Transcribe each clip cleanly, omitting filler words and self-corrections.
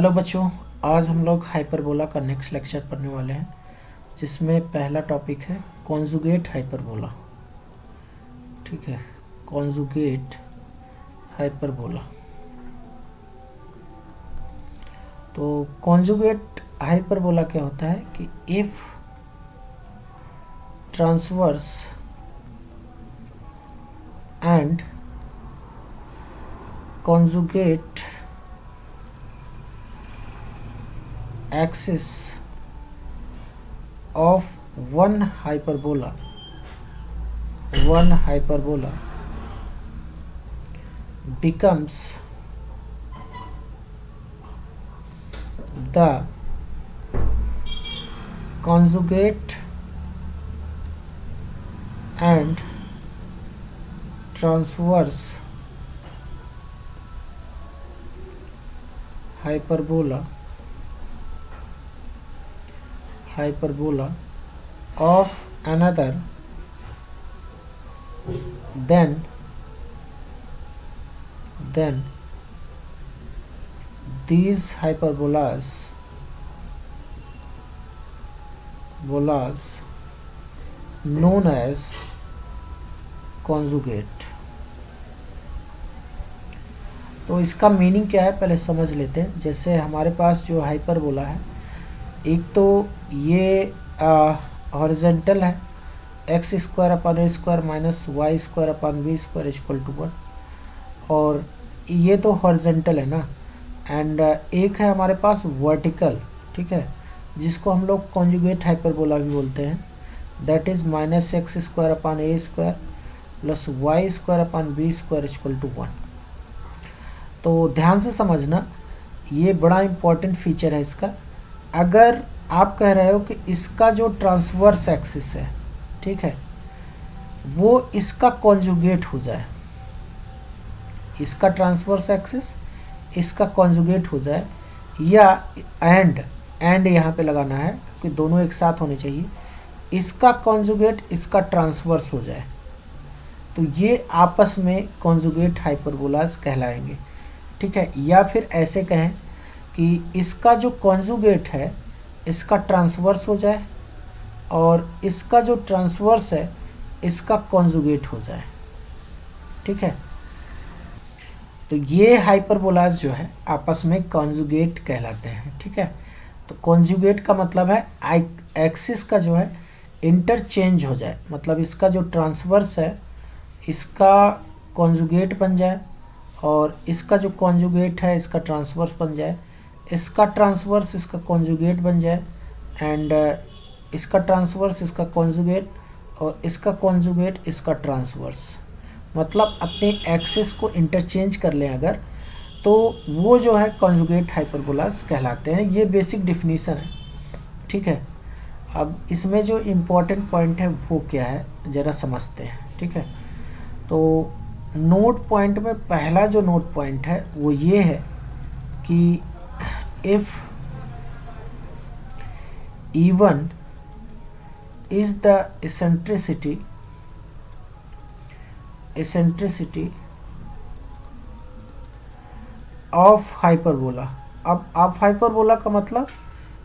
Hello बच्चों, आज हम लोग हाइपरबोला का नेक्स्ट लेक्चर पढ़ने वाले हैं, जिसमें पहला टॉपिक है कॉन्जुगेट हाइपरबोला। ठीक है, कॉन्जुगेट हाइपरबोला। तो कॉन्जुगेट हाइपरबोला क्या होता है कि if transverse and conjugate axis of one hyperbola becomes the conjugate and transverse hyperbola of another, then these hyperbolas known as conjugate। तो इसका मीनिंग क्या है पहले समझ लेते हैं। जैसे हमारे पास जो हाइपरबोला है, एक तो ये हॉरिजेंटल है, x square upon a square minus y square upon b square equal to 1, और ये तो हॉरिजेंटल है ना। एंड एक है हमारे पास वर्टिकल, ठीक है, जिसको हम लोग कॉन्जुगेट हाइपरबोला भी बोलते हैं। That is minus x square upon a square plus y square upon b square equal to 1। तो ध्यान से समझना, ये बड़ा इम्पॉर्टेंट फीचर है इसका। अगर आप कह रहे हो कि इसका जो ट्रांसवर्स एक्सिस है, ठीक है, वो इसका कॉन्जुगेट हो जाए, इसका ट्रांसवर्स एक्सिस इसका कॉन्जुगेट हो जाए, या एंड यहाँ पे लगाना है कि दोनों एक साथ होने चाहिए, इसका कॉन्जुगेट इसका ट्रांसवर्स हो जाए, तो ये आपस में कॉन्जुगेट हाइपरबोलास कहलाएंगे। ठीक है, या फिर ऐसे कहें कि इसका जो कॉन्जुगेट है इसका ट्रांसवर्स हो जाए और इसका जो ट्रांसवर्स है इसका कॉन्जुगेट हो जाए। ठीक है, तो ये हाइपरबोलास जो है आपस में कॉन्जुगेट कहलाते हैं। ठीक है, तो कॉन्जुगेट का मतलब है एक्सिस का जो है इंटरचेंज हो जाए, मतलब इसका जो ट्रांसवर्स है इसका कॉन्जुगेट बन जाए और इसका जो कॉन्जुगेट है इसका ट्रांसवर्स बन जाए, इसका ट्रांसवर्स इसका कॉन्जुगेट बन जाए, एंड इसका ट्रांसवर्स इसका कॉन्जुगेट और इसका कॉन्जुगेट इसका ट्रांसवर्स, मतलब अपने एक्सिस को इंटरचेंज कर लें अगर, तो वो जो है कॉन्जुगेट हाइपरबोलास कहलाते हैं। ये बेसिक डिफिनीशन है। ठीक है, अब इसमें जो इम्पोर्टेंट पॉइंट है वो क्या है ज़रा समझते हैं। ठीक है, तो नोट पॉइंट में पहला जो नोट पॉइंट है वो ये है कि if E1 is the eccentricity of hyperbola। अब आप हाइपरबोला का मतलब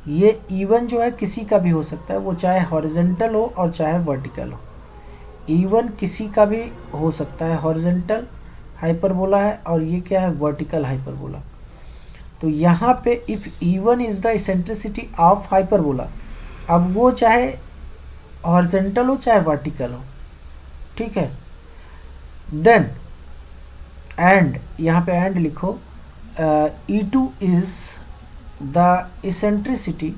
ये E1 जो है किसी का भी हो सकता है, वो चाहे हॉरिजेंटल हो और चाहे वर्टिकल हो। E1 किसी का भी हो सकता है, हॉरिजेंटल हाइपरबोला है और ये क्या है, वर्टिकल हाइपरबोला। तो यहाँ पे if E1 is the eccentricity of hyperbola, अब वो चाहे हॉरिजेंटल हो चाहे वर्टिकल हो, ठीक है, देन एंड, यहाँ पे एंड लिखो, E2 is the eccentricity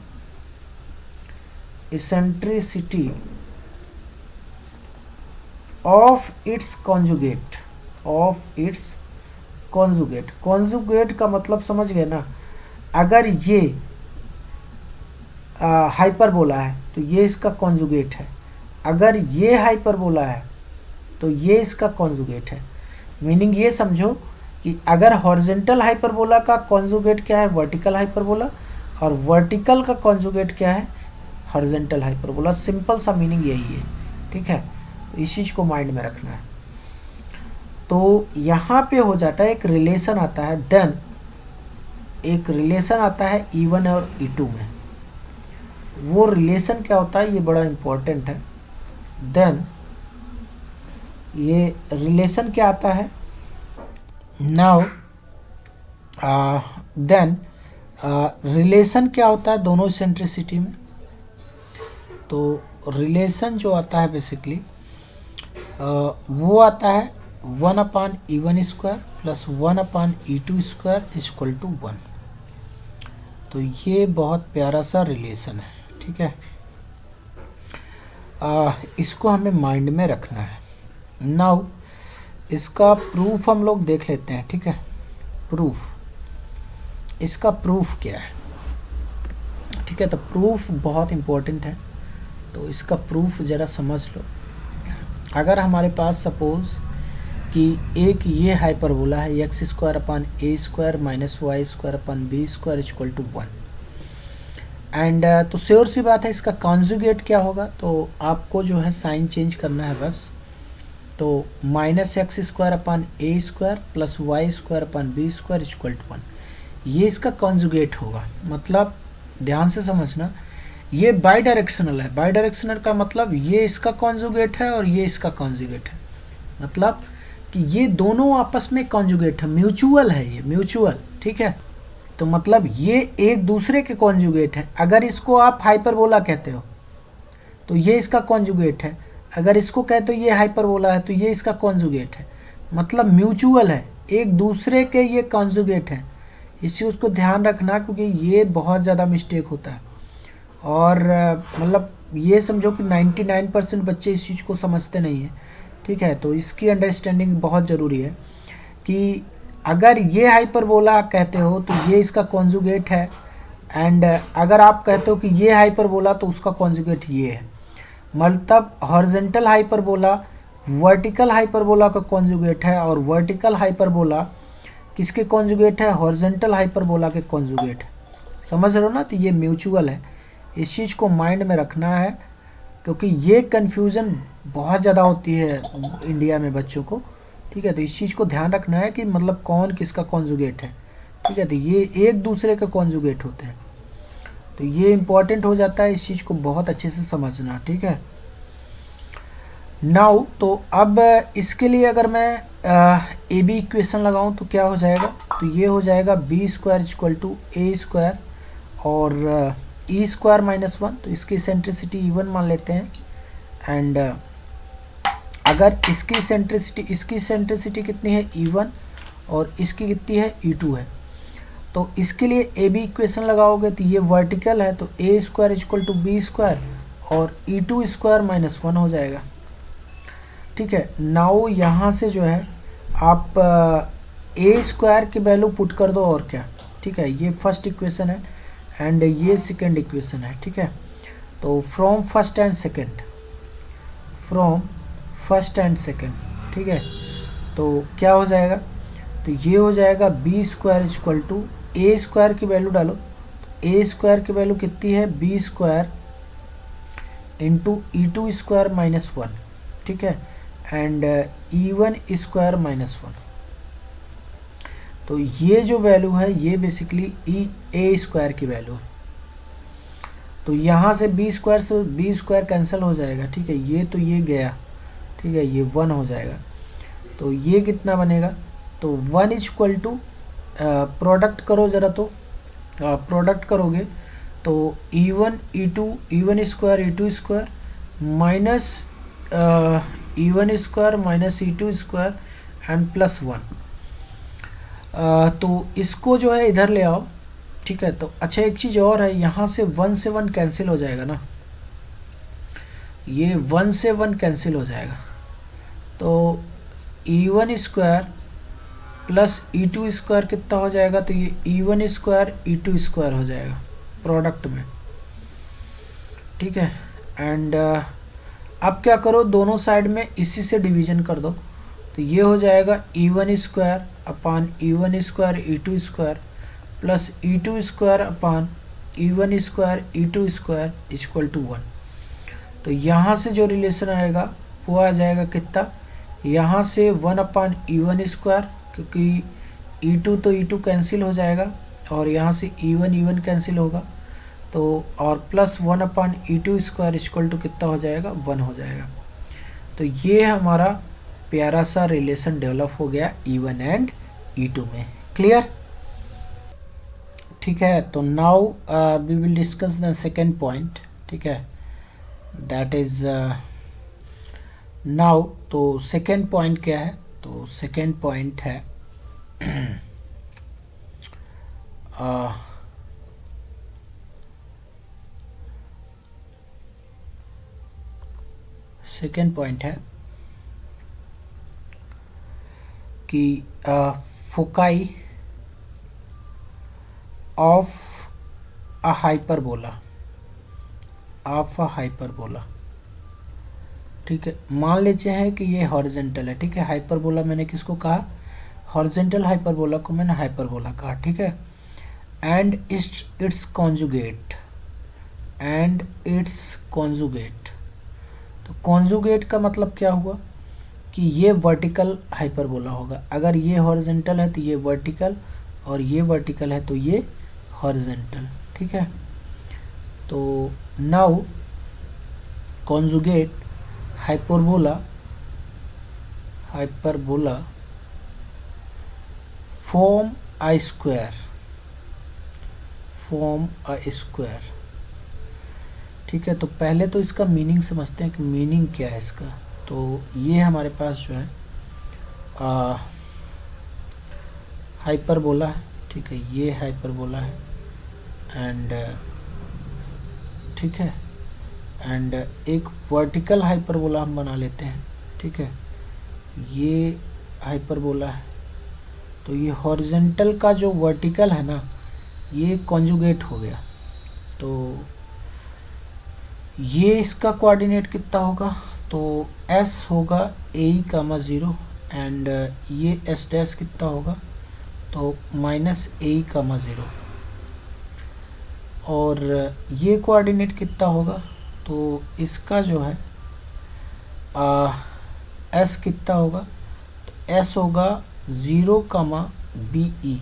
of its conjugate. Conjugate का मतलब समझ गए ना। अगर ये हाइपरबोला है तो ये इसका कॉन्जुगेट है, अगर ये हाइपरबोला है तो ये इसका कॉन्जुगेट है। मीनिंग ये समझो कि अगर हॉरिजेंटल हाइपरबोला का कॉन्जुगेट क्या है, वर्टिकल हाइपरबोला, और वर्टिकल का कॉन्जुगेट क्या है, हॉरिजेंटल हाइपरबोला। सिंपल सा मीनिंग यही है। ठीक है, इस चीज़ को माइंड में रखना है। तो यहाँ पे हो जाता है, एक रिलेशन आता है, देन एक रिलेशन आता है E1 और E2 में, वो रिलेशन क्या होता है ये बड़ा इम्पोर्टेंट है। देन ये रिलेशन क्या आता है नाउ, देन रिलेशन क्या होता है दोनों इसेंट्रिसिटी में। तो रिलेशन जो आता है बेसिकली वो आता है 1/E1² plus 1/E2² equal to 1। तो ये बहुत प्यारा सा रिलेशन है, ठीक है। इसको हमें माइंड में रखना है। नाउ इसका प्रूफ हम लोग देख लेते हैं, ठीक है। प्रूफ, इसका प्रूफ क्या है, ठीक है। तो प्रूफ बहुत इम्पोर्टेंट है, तो इसका प्रूफ ज़रा समझ लो। अगर हमारे पास सपोज़ कि एक ये हाइपरबोला है x² minus y² equal to 1, and तो श्योर सी बात है इसका कॉन्जुगेट क्या होगा, तो आपको जो है साइन चेंज करना है बस। तो -x² plus y² equal to 1, ये इसका कॉन्जुगेट होगा। मतलब ध्यान से समझना, ये बाई डायरेक्शनल है। बाई डायरेक्शनल का मतलब ये इसका कॉन्जुगेट है और ये इसका कॉन्जुगेट है, मतलब कि ये दोनों आपस में कॉन्जुगेट है, म्यूचुअल है, ये म्यूचुअल, ठीक है। तो मतलब ये एक दूसरे के कॉन्जुगेट है। अगर इसको आप हाइपरबोला कहते हो तो ये इसका कॉन्जुगेट है, अगर इसको कहते हो ये हाइपरबोला है तो ये इसका कॉन्जुगेट है। मतलब म्यूचुअल है, एक दूसरे के ये कॉन्जुगेट है। इस चीज़ को ध्यान रखना, क्योंकि ये बहुत ज़्यादा मिस्टेक होता है। और मतलब ये समझो कि 99% बच्चे इस चीज़ को समझते नहीं हैं, ठीक है। तो इसकी अंडरस्टैंडिंग बहुत ज़रूरी है कि अगर ये हाइपरबोला कहते हो तो ये इसका कॉन्जुगेट है, एंड अगर आप कहते हो कि ये हाइपरबोला तो उसका कॉन्जुगेट ये है। मतलब हॉरिजॉन्टल हाइपरबोला वर्टिकल हाइपरबोला का कॉन्जुगेट है, और वर्टिकल हाइपरबोला किसके कॉन्जुगेट है, हॉरिजॉन्टल हाइपरबोला के कॉन्जुगेट है। समझ रहे हो ना। तो ये म्यूचुअल है, इस चीज़ को माइंड में रखना है, क्योंकि ये कन्फ्यूज़न बहुत ज़्यादा होती है इंडिया में बच्चों को, ठीक है। तो इस चीज़ को ध्यान रखना है कि मतलब कौन किसका कॉन्जुगेट है, ठीक है। तो ये एक दूसरे का कॉन्जुगेट होते हैं, तो ये इम्पॉर्टेंट हो जाता है, इस चीज़ को बहुत अच्छे से समझना, ठीक है। नाउ तो अब इसके लिए अगर मैं ए बी इक्वेशन लगाऊं तो क्या हो जाएगा, तो ये हो जाएगा b² इक्वल टू a² और e² माइनस 1। तो इसकी सेंट्रिसिटी E1 मान लेते हैं, एंड अगर इसकी सेंट्रिसिटी कितनी है E1 और इसकी कितनी है E2 है। तो इसके लिए ए बी इक्वेशन लगाओगे तो ये वर्टिकल है, तो a² इक्वल टू b² और E2² माइनस 1 हो जाएगा, ठीक है। नाउ यहाँ से जो है आप a² की वैल्यू पुट कर दो और क्या, ठीक है। ये फर्स्ट इक्वेशन है एंड ये सेकंड इक्वेशन है, ठीक है। तो फ्रॉम फर्स्ट एंड सेकंड, ठीक है। तो क्या हो जाएगा, तो ये हो जाएगा b² इक्वल टू a² की वैल्यू डालो, a² की वैल्यू कितनी है b² इंटू E2² माइनस 1, ठीक है, एंड E1² माइनस 1। तो ये जो वैल्यू है ये बेसिकली a² की वैल्यू है। तो यहाँ से b² से b² कैंसिल हो जाएगा, ठीक है। ये तो ये गया, ठीक है, ये 1 हो जाएगा। तो ये कितना बनेगा, तो 1 इक्वल टू प्रोडक्ट करो ज़रा, तो प्रोडक्ट करोगे तो E1 E1² E2² minus E1² minus E2² and plus 1। तो इसको जो है इधर ले आओ, ठीक है। तो अच्छा एक चीज़ और है, यहाँ से 1 से 1 कैंसिल हो जाएगा ना, ये 1 से 1 कैंसिल हो जाएगा। तो E1² प्लस E2² कितना हो जाएगा, तो ये E1² E2² हो जाएगा प्रोडक्ट में, ठीक है। एंड अब क्या करो, दोनों साइड में इसी से डिवीज़न कर दो, तो ये हो जाएगा E1² upon E1² E2² plus E2² upon E1² E2² equal to 1। तो यहाँ से जो रिलेशन आएगा वो आ जाएगा कितना, यहाँ से 1/E1², क्योंकि E2 तो E2 कैंसिल हो जाएगा, और यहाँ से E1 कैंसिल होगा, तो और plus 1/E2 square equal to कितना हो जाएगा, 1 हो जाएगा। तो ये हमारा प्यारा सा रिलेशन डेवलप हो गया E1 एंड E2 में। क्लियर? ठीक है, तो now we will discuss the second point. ठीक है, दैट इज नाउ, तो सेकेंड पॉइंट क्या है, तो सेकेंड पॉइंट है सेकेंड पॉइंट है कि foci of a hyperbola, of a hyperbola. ठीक है, मान लीजिए है कि ये हॉरिजेंटल है। ठीक है, हाइपरबोला मैंने किसको कहा, हॉरिजेंटल हाइपरबोला को मैंने हाइपरबोला कहा। ठीक है, and it's conjugate, and it's conjugate. तो कॉन्जुगेट का मतलब क्या हुआ कि ये वर्टिकल हाइपरबोला होगा। अगर ये हॉरिजेंटल है तो ये वर्टिकल, और ये वर्टिकल है तो ये हॉरिजेंटल। ठीक है, तो now conjugate hyperbola, hyperbola form a square, form a square. ठीक है, तो पहले तो इसका मीनिंग समझते हैं कि मीनिंग क्या है इसका। तो ये हमारे पास जो है हाइपरबोला है। ठीक है, ये हाइपरबोला है, एंड ठीक है, एंड एक वर्टिकल हाइपरबोला हम बना लेते हैं। ठीक है, ये हाइपरबोला है, तो ये हॉरिजेंटल का जो वर्टिकल है ना, ये कॉन्जुगेट हो गया। तो ये इसका कोऑर्डिनेट कितना होगा, तो s होगा AE, 0, एंड ये s डैश कितना होगा, तो -AE, 0, और ये कोऑर्डिनेट कितना होगा, तो इसका जो है s कितना होगा, तो s होगा 0, BE,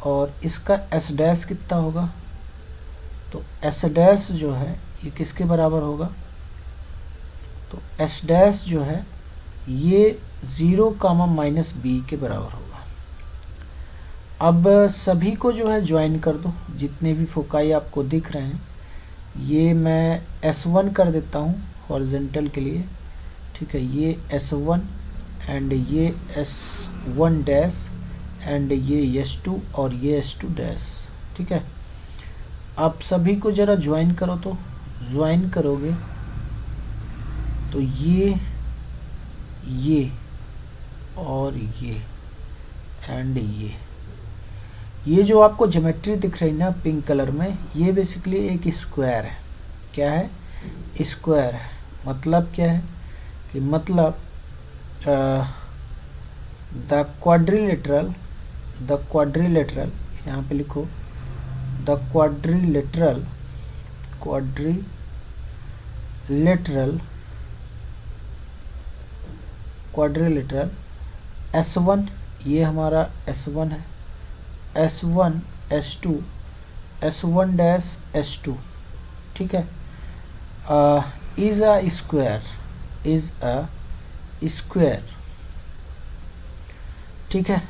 और इसका s डैश कितना होगा, तो s डैश जो है ये किसके बराबर होगा, तो s डैश जो है ये 0, -B के बराबर होगा। अब सभी को जो है ज्वाइन कर दो, जितने भी फोकाई आपको दिख रहे हैं, ये मैं S1 कर देता हूँ हॉरिजेंटल के लिए। ठीक है, ये S1, एंड ये S1 डैश, एंड ये S2, और ये S2 डैश। ठीक है, आप सभी को ज़रा ज्वाइन करो, तो ज्वाइन करोगे तो ये और ये एंड ये जो आपको ज्योमेट्री दिख रही है ना पिंक कलर में, ये बेसिकली एक स्क्वायर है। क्या है, स्क्वायर है। मतलब क्या है कि मतलब द क्वाड्रिलेटरल, यहाँ पे लिखो, द क्वाड्रिलेटरल S1, ये हमारा S1 है, S1 S2 S1 dash S2। ठीक है, इज अ स्क्वायर। ठीक है,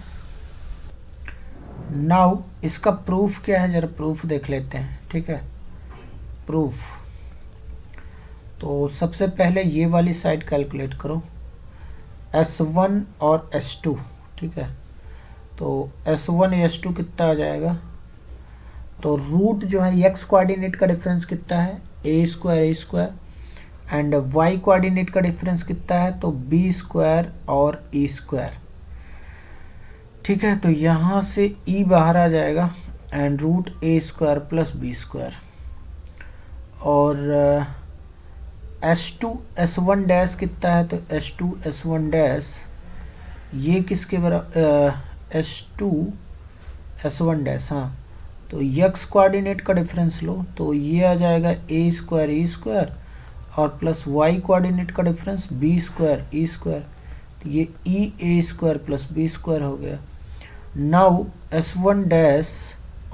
नाउ इसका प्रूफ क्या है, जरा प्रूफ देख लेते हैं। ठीक है, प्रूफ, तो सबसे पहले ये वाली साइड कैलकुलेट करो, S1 और S2। ठीक है, तो S1 S2 कितना आ जाएगा, तो रूट जो है x कोऑर्डिनेट का डिफरेंस कितना है, a² एंड y कोऑर्डिनेट का डिफरेंस कितना है, तो b² और e²। ठीक है, तो यहाँ से e बाहर आ जाएगा, and root a² plus b², और S1 डैश कितना है, तो S1 डैश ये किसके बराबर, S1 डैश, हाँ, तो x कोऑर्डिनेट का डिफरेंस लो, तो ये आ जाएगा a² e² और प्लस y कोऑर्डिनेट का डिफरेंस b² e², तो ये a² प्लस b² हो गया। नाउ S1 डैश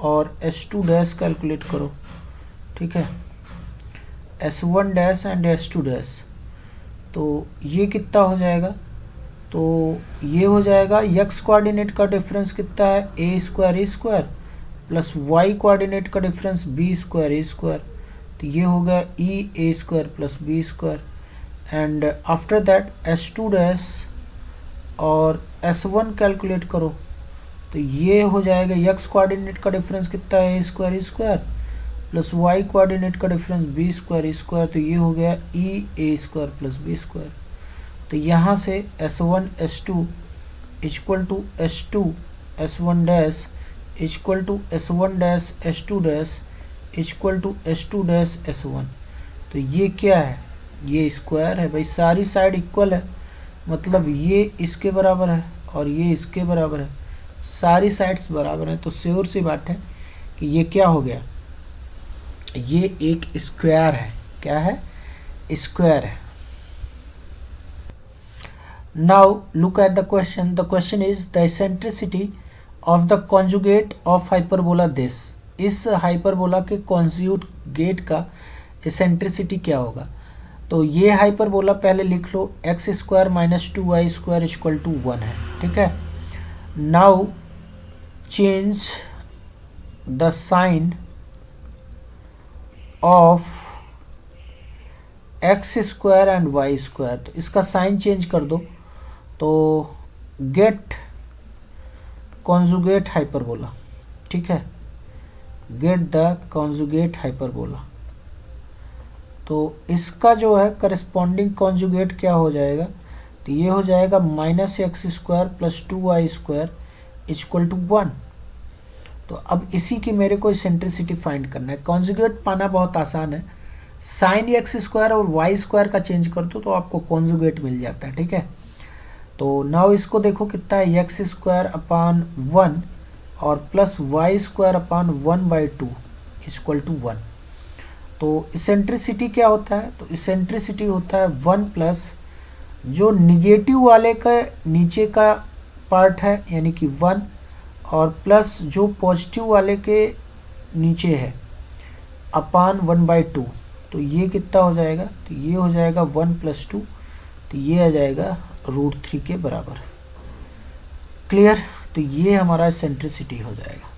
और S2 डैश कैलकुलेट करो, ठीक है, S1 dash and S2 dash. तो ये कितना हो जाएगा, तो ये हो जाएगा x कोऑर्डिनेट का डिफरेंस कितना है a square A square plus y coordinate का डिफरेंस b स्क्वायर ए स्क्वायर, तो ये हो गया e a square plus b square. And after that S2 dash और S1 कैलकुलेट करो, तो ये हो जाएगा x कोऑर्डिनेट का डिफरेंस कितना है a square plus y coordinate का डिफरेंस बी स्क्वायर, तो ये हो गया e a square plus b square. तो यहाँ से S1 S2 equal to S2 S1 dash equal to S1 dash S2 dash equal to S2 dash S1। तो ये क्या है, ये स्क्वायर है भाई, सारी साइड इक्वल है, मतलब ये इसके बराबर है और ये इसके बराबर है, सारी साइड्स बराबर हैं, तो श्योर सी बात है कि ये क्या हो गया, ये एक स्क्वायर है। क्या है, स्क्वायर है। Now look at the question is the eccentricity of the conjugate of hyperbola this. इस हाइपरबोला के कॉन्जुगेट का एसेंट्रिसिटी क्या होगा। तो ये हाइपरबोला पहले लिख लो, x square minus 2y square equal to 1 है, ठीक है। Now change the sign of x square and y square, तो इसका साइन चेंज कर दो, तो गेट कॉन्जुगेट हाइपरबोला, ठीक है, गेट द कॉन्जुगेट हाइपरबोला। तो इसका जो है करस्पॉन्डिंग कॉन्जुगेट क्या हो जाएगा, तो ये हो जाएगा minus x square plus 2y square equal to 1। तो अब इसी की मेरे को एसेंट्रिसिटी फाइंड करना है। कॉन्जुगेट पाना बहुत आसान है, साइन एक्स स्क्वायर और वाई स्क्वायर का चेंज कर दो तो आपको कॉन्जुगेट मिल जाता है, ठीक है। तो नाउ इसको देखो कितना है, एक्स स्क्वायर अपान 1 और plus y square upon 1/2 equal to 1। तो इसेंट्रिसिटी क्या होता है, तो इसेंट्रिसिटी होता है 1 प्लस जो निगेटिव वाले का नीचे का पार्ट है यानी कि 1 और प्लस जो पॉजिटिव वाले के नीचे है अपान 1/2। तो ये कितना हो जाएगा, तो ये हो जाएगा 1 + 2, तो ये आ जाएगा √3 के बराबर। क्लियर, तो ये हमारा एसेंट्रिसिटी हो जाएगा।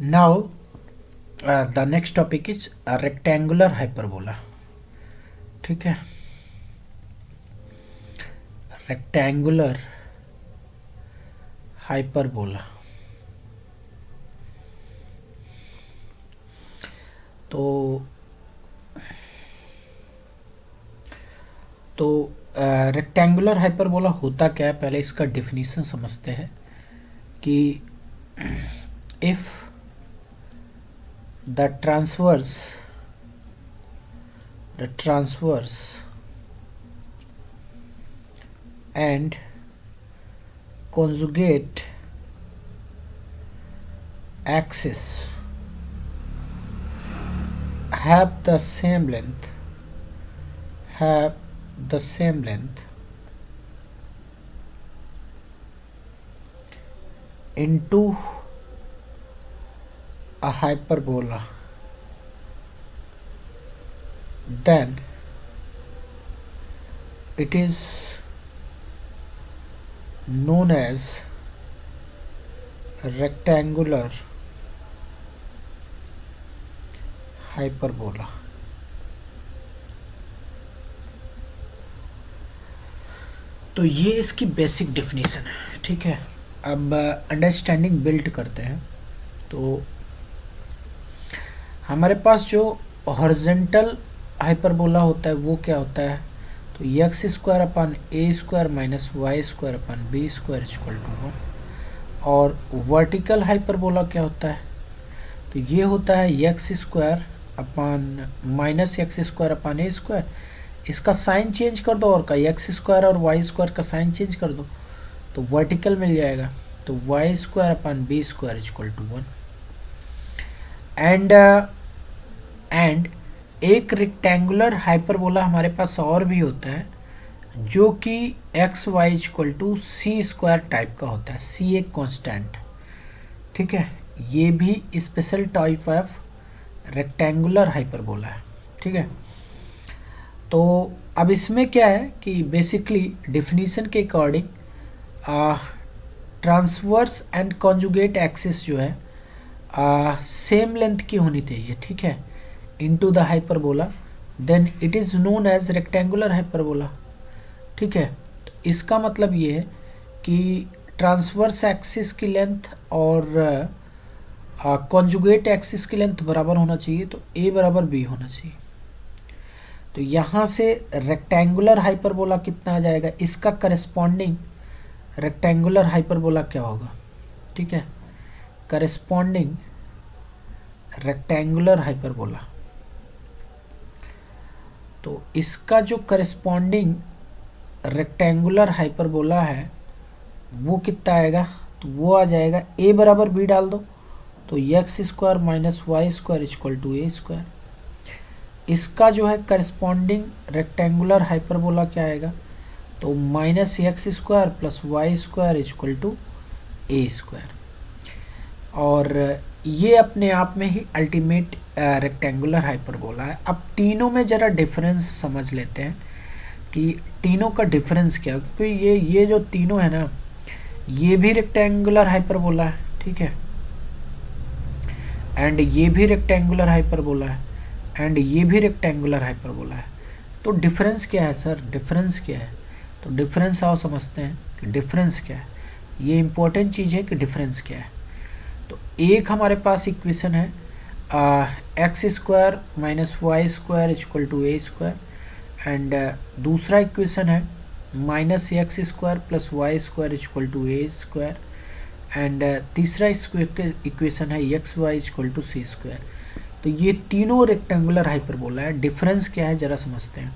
Now the next topic is rectangular hyperbola, ठीक है, रेक्टेंगुलर हाइपरबोला। तो रेक्टेंगुलर हाइपरबोला होता क्या है, पहले इसका डिफिनीशन समझते हैं कि if the transverse and conjugate axis have the same length into a hyperbola, then it is known as rectangular hyperbola। तो ये इसकी बेसिक डेफिनेशन है, ठीक है। अब अंडरस्टैंडिंग बिल्ड करते हैं। तो हमारे पास जो हॉरिजॉन्टल हाइपरबोला होता है वो क्या होता है, तो x square upon a square minus y square upon b square equal to 1। और वर्टिकल हाइपरबोला क्या होता है, तो ये होता है x square upon minus x square upon a square, इसका साइन चेंज कर दो और का एक्स स्क्वायर और वाई स्क्वायर का साइन चेंज कर दो तो वर्टिकल मिल जाएगा, तो y square upon b square equal to 1। And एक रेक्टेंगुलर हाइपरबोला हमारे पास और भी होता है जो कि x y equal to c square type का होता है। सी एक कांस्टेंट, ठीक है, ये भी special type of rectangular hyperbola है, ठीक है। तो अब इसमें क्या है कि बेसिकली डेफिनीशन के according transverse and conjugate axis जो है सेम लेंथ की होनी चाहिए, ठीक है, into the hyperbola, then it is known as rectangular hyperbola, ठीक है। तो इसका मतलब ये है कि ट्रांसवर्स एक्सिस की लेंथ और कॉन्जुगेट एक्सिस की लेंथ बराबर होना चाहिए, तो a बराबर b होना चाहिए। तो यहाँ से रेक्टेंगुलर हाइपरबोला कितना आ जाएगा, इसका करस्पॉन्डिंग रेक्टेंगुलर हाइपरबोला क्या होगा, ठीक है, करस्पॉन्डिंग रेक्टेंगुलर हाइपरबोला। तो इसका जो करस्पॉन्डिंग रेक्टेंगुलर हाइपरबोला है वो कितना आएगा, तो वो आ जाएगा a बराबर b डाल दो, तो x square minus y square equal to a square. इसका जो है करस्पॉन्डिंग रेक्टेंगुलर हाइपरबोला क्या आएगा, तो minus x square plus y square equal to a square. और ये अपने आप में ही अल्टीमेट रेक्टेंगुलर हाइपरबोला है। अब तीनों में ज़रा डिफरेंस समझ लेते हैं कि तीनों का डिफरेंस क्या है, क्योंकि ये जो तीनों है ना, ये भी रेक्टेंगुलर हाइपरबोला है, ठीक है, एंड ये भी रेक्टेंगुलर हाइपरबोला है, एंड ये भी रेक्टेंगुलर हाइपरबोला है। तो डिफरेंस क्या है सर, डिफरेंस क्या है, तो डिफरेंस आओ समझते हैं कि डिफरेंस क्या है। ये इंपॉर्टेंट चीज़ है कि डिफरेंस क्या है। तो एक हमारे पास इक्वेशन है x square minus y square equal to a square, and दूसरा इक्वेशन है minus x square plus y square equal to a square, and तीसरा इक्वेशन है x y equal to c square. तो ये तीनों रेक्टेंगुलर हाइपरबोला है। Difference क्या है ज़रा समझते हैं।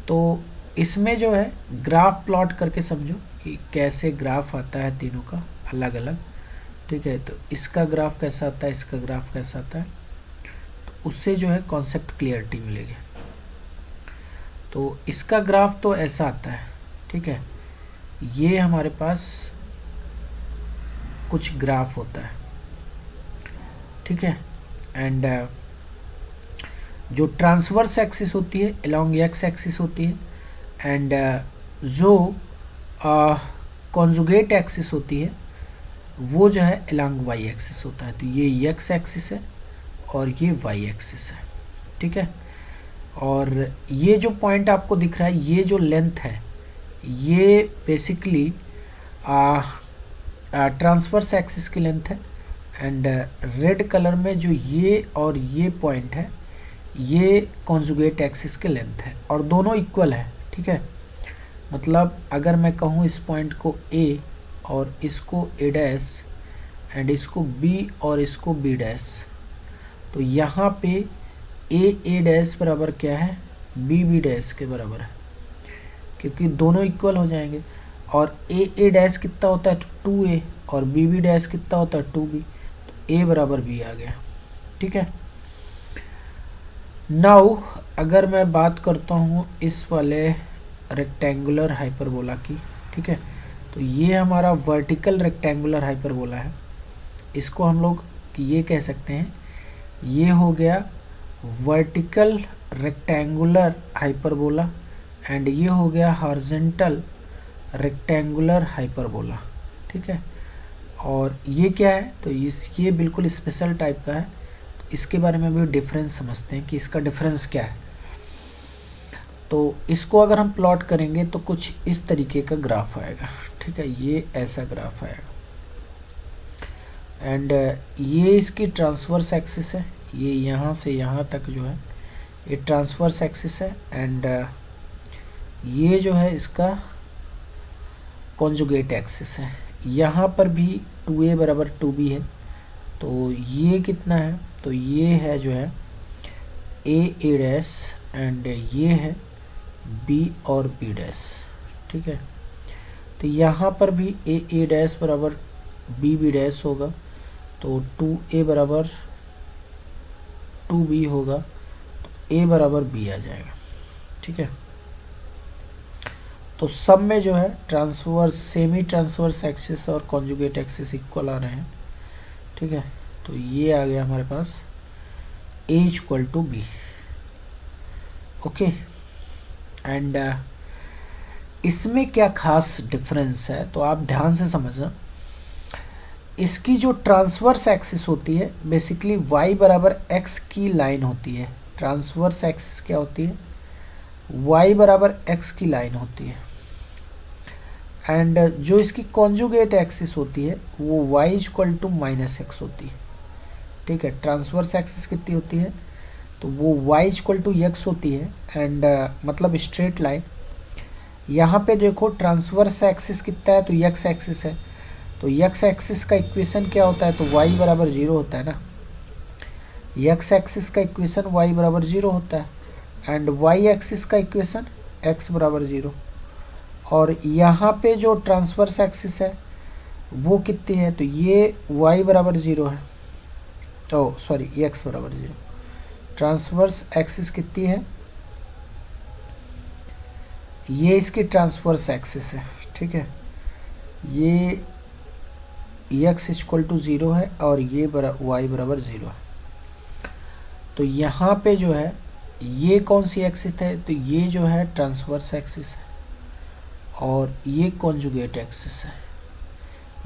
तो इसमें जो है ग्राफ प्लॉट करके समझो कि कैसे ग्राफ आता है तीनों का अलग अलग, ठीक है। तो इसका ग्राफ कैसा आता है, इसका ग्राफ कैसा आता है, तो उससे जो है कॉन्सेप्ट क्लियरिटी मिलेगी। तो इसका ग्राफ तो ऐसा आता है, ठीक है, ये हमारे पास कुछ ग्राफ होता है, ठीक है, एंड जो ट्रांसवर्स एक्सिस होती है अलोंग एक्स एक्सिस होती है, एंड जो कॉन्जुगेट एक्सिस होती है वो जो है अलोंग वाई एक्सिस होता है। तो ये एक्स एक्सिस है और ये वाई एक्सिस है, ठीक है। और ये जो पॉइंट आपको दिख रहा है, ये जो लेंथ है, ये बेसिकली ट्रांसवर्स एक्सिस की लेंथ है, एंड रेड कलर में जो ये और ये पॉइंट है, ये कॉन्जुगेट एक्सिस की लेंथ है, और दोनों इक्वल है, ठीक है। मतलब अगर मैं कहूँ इस पॉइंट को A और इसको A डैश, एंड इसको B और इसको B डैश, तो यहाँ पे A डैश बराबर क्या है, B डैश के बराबर है, क्योंकि दोनों इक्वल हो जाएंगे। और A डैश कितना होता है 2A, और B डैश कितना होता है 2B, तो A बराबर B आ गया, ठीक है। नाउ अगर मैं बात करता हूँ इस वाले रेक्टेंगुलर हाइपरबोला की, ठीक है, तो ये हमारा वर्टिकल रेक्टेंगुलर हाइपरबोला है। इसको हम लोग ये कह सकते हैं, ये हो गया वर्टिकल रेक्टेंगुलर हाइपरबोला, एंड ये हो गया हॉरिजॉन्टल रेक्टेंगुलर हाइपरबोला, ठीक है। और ये क्या है, तो ये बिल्कुल स्पेशल टाइप का है। इसके बारे में भी डिफरेंस समझते हैं कि इसका डिफरेंस क्या है। तो इसको अगर हम प्लॉट करेंगे तो कुछ इस तरीके का ग्राफ आएगा, ठीक है, ये ऐसा ग्राफ आएगा, एंड ये इसकी ट्रांसवर्स एक्सिस है, ये यहाँ से यहाँ तक जो है ये ट्रांसवर्स एक्सिस है, एंड ये जो है इसका कॉन्जुगेट एक्सिस है। यहाँ पर भी 2A बराबर 2B है, तो ये कितना है, तो ये है जो है A डैश, एंड ये है B और B डैश, ठीक है। तो यहाँ पर भी A डैश बराबर B डैश होगा, तो 2A बराबर 2B होगा, तो A बराबर B आ जाएगा, ठीक है। तो सब में जो है ट्रांसवर्स सेमी ट्रांसवर्स एक्सिस और कॉन्जुगेट एक्सिस इक्वल आ रहे हैं, ठीक ठीक है। तो ये आ गया हमारे पास a equal to b. Okay, and इसमें क्या खास डिफरेंस है तो आप ध्यान से समझना। इसकी जो ट्रांसवर्स एक्सिस होती है बेसिकली y बराबर x की लाइन होती है। ट्रांसवर्स एक्सिस क्या होती है? y बराबर x की लाइन होती है। एंड जो इसकी कॉन्जुगेट एक्सिस होती है वो y equal to minus x होती है। ठीक है, ट्रांसवर्स एक्सिस कितनी होती है तो वो y इक्वल टू एक्स होती है। एंड मतलब स्ट्रेट लाइन। यहाँ पे देखो ट्रांसवर्स एक्सिस कितना है तो x एक्सिस है, तो x एक्सिस का इक्वेशन क्या होता है तो y बराबर 0 होता है ना। x एक्सिस का इक्वेशन y बराबर 0 होता है एंड y एक्सिस का इक्वेशन x बराबर 0। और यहाँ पे जो ट्रांसवर्स एक्सिस है वो कितनी है तो ये y बराबर 0 है, ओ सॉरी x बराबर 0। ट्रांसवर्स एक्सिस कितनी है, ये इसकी ट्रांसवर्स एक्सिस है। ठीक है, ये x इक्वल टू 0 है और ये y बराबर 0 है। तो यहाँ पे जो है ये कौन सी एक्सिस है तो ये जो है ट्रांसवर्स एक्सिस है और ये कॉन्जुगेट एक्सिस है।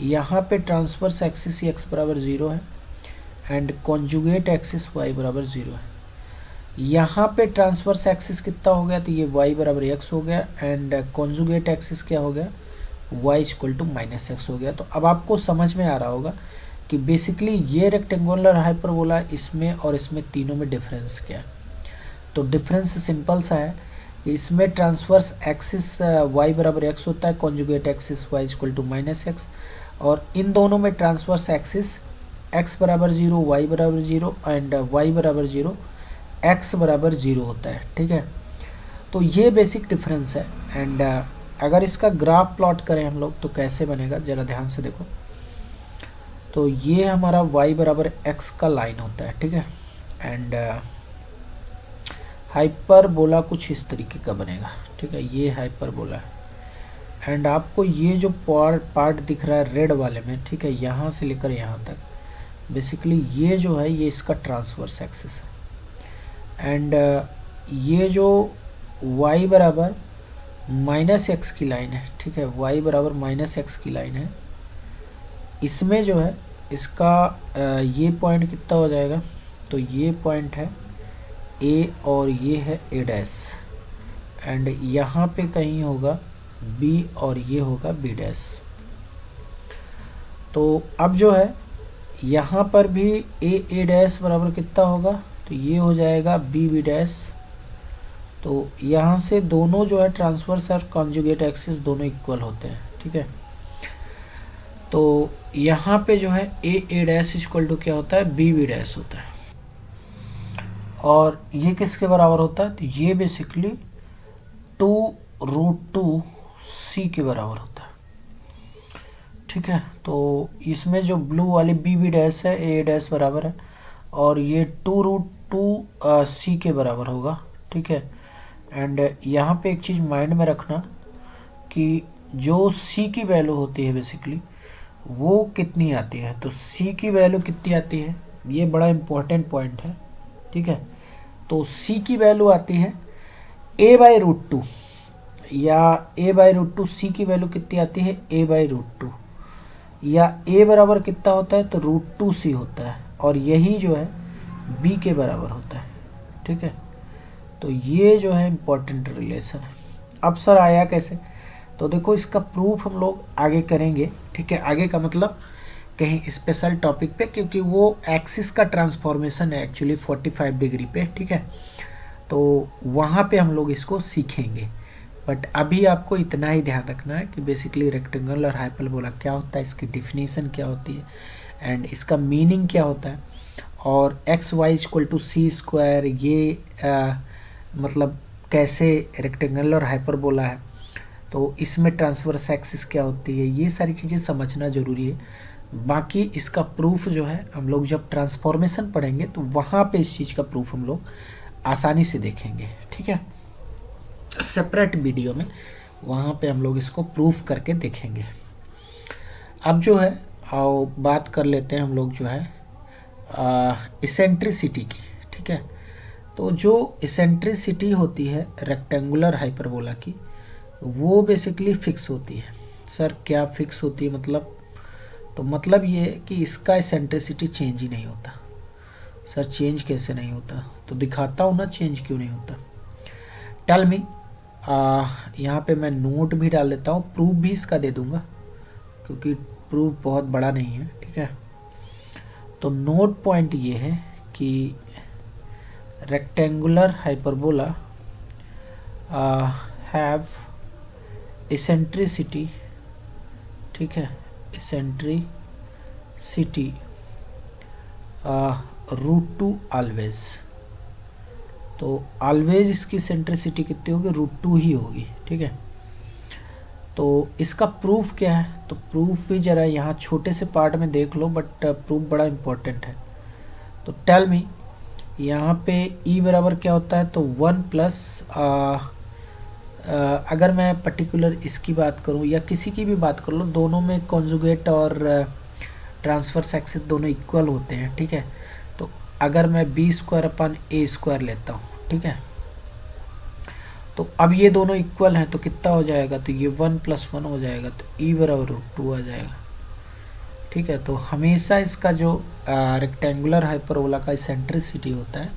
यहाँ पे ट्रांसवर्स एक्सिस x बराबर 0 है एंड कॉन्जुगेट एक्सिस y बराबर 0 है। यहाँ पे ट्रांसवर्स एक्सिस कितना हो गया तो ये y बराबर x हो गया एंड कॉन्जुगेट एक्सिस क्या हो गया y equal to minus x हो गया। तो अब आपको समझ में आ रहा होगा कि बेसिकली ये रेक्टेंगुलर हाइपरबोला इसमें और इसमें तीनों में डिफरेंस क्या है। तो डिफरेंस सिंपल सा है, इसमें ट्रांसवर्स एक्सिस y बराबर x होता है, conjugate axis y equal to minus x, और इन दोनों में ट्रांसवर्स एक्सिस x बराबर 0 y बराबर 0 एंड y बराबर 0 x बराबर 0 होता है। ठीक है, तो ये बेसिक डिफरेंस है। एंड अगर इसका ग्राफ प्लॉट करें हम लोग तो कैसे बनेगा ज़रा ध्यान से देखो। तो ये हमारा y बराबर x का लाइन होता है। ठीक है, एंड हाइपरबोला कुछ इस तरीके का बनेगा। ठीक है, ये हाइपरबोला है एंड आपको ये जो पार्ट दिख रहा है रेड वाले में, ठीक है, यहाँ से लेकर यहाँ तक बेसिकली ये जो है ये इसका ट्रांसवर्स एक्सिस है। एंड ये जो y बराबर माइनस एक्स की लाइन है, ठीक है, y बराबर माइनस एक्स की लाइन है, इसमें जो है इसका ये पॉइंट कितना हो जाएगा तो ये पॉइंट है a और ये है a डैश एंड यहाँ पे कहीं होगा b और ये होगा b डैश। तो अब जो है यहाँ पर भी a डैश बराबर कितना होगा तो ये हो जाएगा b डैश। तो यहाँ से दोनों जो है ट्रांसवर्स और कॉन्जुगेट एक्सिस दोनों इक्वल होते हैं। ठीक है, तो यहाँ पे जो है a डैश इक्वल टू क्या होता है b डैश होता है और ये किसके बराबर होता है तो ये बेसिकली 2√2c के बराबर होता है। ठीक है, तो इसमें जो ब्लू वाली b डैश है a डैश बराबर है और ये 2√2c के बराबर होगा। ठीक है, एंड यहाँ पे एक चीज़ माइंड में रखना कि जो c की वैल्यू होती है बेसिकली वो कितनी आती है तो c की वैल्यू कितनी आती है, ये बड़ा इम्पोर्टेंट पॉइंट है। ठीक है, तो c की वैल्यू आती है a/√2 या a/√2। c की वैल्यू कितनी आती है a/√2 या a बराबर कितना होता है तो √2c होता है और यही जो है b के बराबर होता है। ठीक है, तो ये जो है इम्पोर्टेंट रिलेशन है। अब सर आया कैसे तो देखो इसका प्रूफ हम लोग आगे करेंगे। ठीक है, आगे का मतलब कहीं स्पेशल टॉपिक पे, क्योंकि वो एक्सिस का ट्रांसफॉर्मेशन है एक्चुअली 45 डिग्री पे। ठीक है, तो वहाँ पे हम लोग इसको सीखेंगे, बट अभी आपको इतना ही ध्यान रखना है कि बेसिकली रेक्टेंगल और हाइपरबोला क्या होता है, इसकी डिफिनीशन क्या होती है एंड इसका मीनिंग क्या होता है, और x y equal to c square ये मतलब कैसे रेक्टेंगल और हाइपरबोला है, तो इसमें ट्रांसवर्स एक्सिस क्या होती है, ये सारी चीज़ें समझना ज़रूरी है। बाकी इसका प्रूफ जो है हम लोग जब ट्रांसफॉर्मेशन पढ़ेंगे तो वहाँ पे इस चीज़ का प्रूफ हम लोग आसानी से देखेंगे। ठीक है, सेपरेट वीडियो में वहाँ पे हम लोग इसको प्रूफ करके देखेंगे। अब जो है आओ बात कर लेते हैं हम लोग जो है इसेंट्रिसिटी की। ठीक है, तो जो इसेंट्रिसिटी होती है रेक्टेंगुलर हाइपरबोला की, वो बेसिकली फिक्स होती है। सर क्या फिक्स होती है मतलब? तो मतलब ये है कि इसका इसेंट्रिसिटी चेंज ही नहीं होता। सर चेंज कैसे नहीं होता? तो दिखाता हूँ ना चेंज क्यों नहीं होता। Tell me. यहाँ पे मैं नोट भी डाल देता हूँ, प्रूफ भी इसका दे दूँगा क्योंकि प्रूफ बहुत बड़ा नहीं है। ठीक है, तो नोट पॉइंट ये है कि रेक्टेंगुलर हाइपरबोला हैव इसेंट्रिसिटी। ठीक है, इसेंट्रिसिटी √2 ऑलवेज। तो ऑलवेज इसकी इसेंट्रिसिटी कितनी होगी? √2 ही होगी। ठीक है, तो इसका प्रूफ क्या है? तो प्रूफ भी ज़रा यहाँ छोटे से पार्ट में देख लो, बट प्रूफ बड़ा इम्पोर्टेंट है। तो टेल मी, यहाँ पे E बराबर क्या होता है? तो 1 प्लस अगर मैं पर्टिकुलर इसकी बात करूँ या किसी की भी बात कर लो, दोनों में कॉन्जुगेट और ट्रांसवर्स एक्सिस दोनों इक्वल होते हैं। ठीक है, तो अगर मैं B² / A² लेता हूँ, ठीक है, तो अब ये दोनों इक्वल हैं तो कितना हो जाएगा? तो ये 1 + 1 हो जाएगा, तो E बराबर √2 आ जाएगा। ठीक है, तो हमेशा इसका जो रेक्टेंगुलर हाइपरबोला का इसेंट्रिसिटी होता है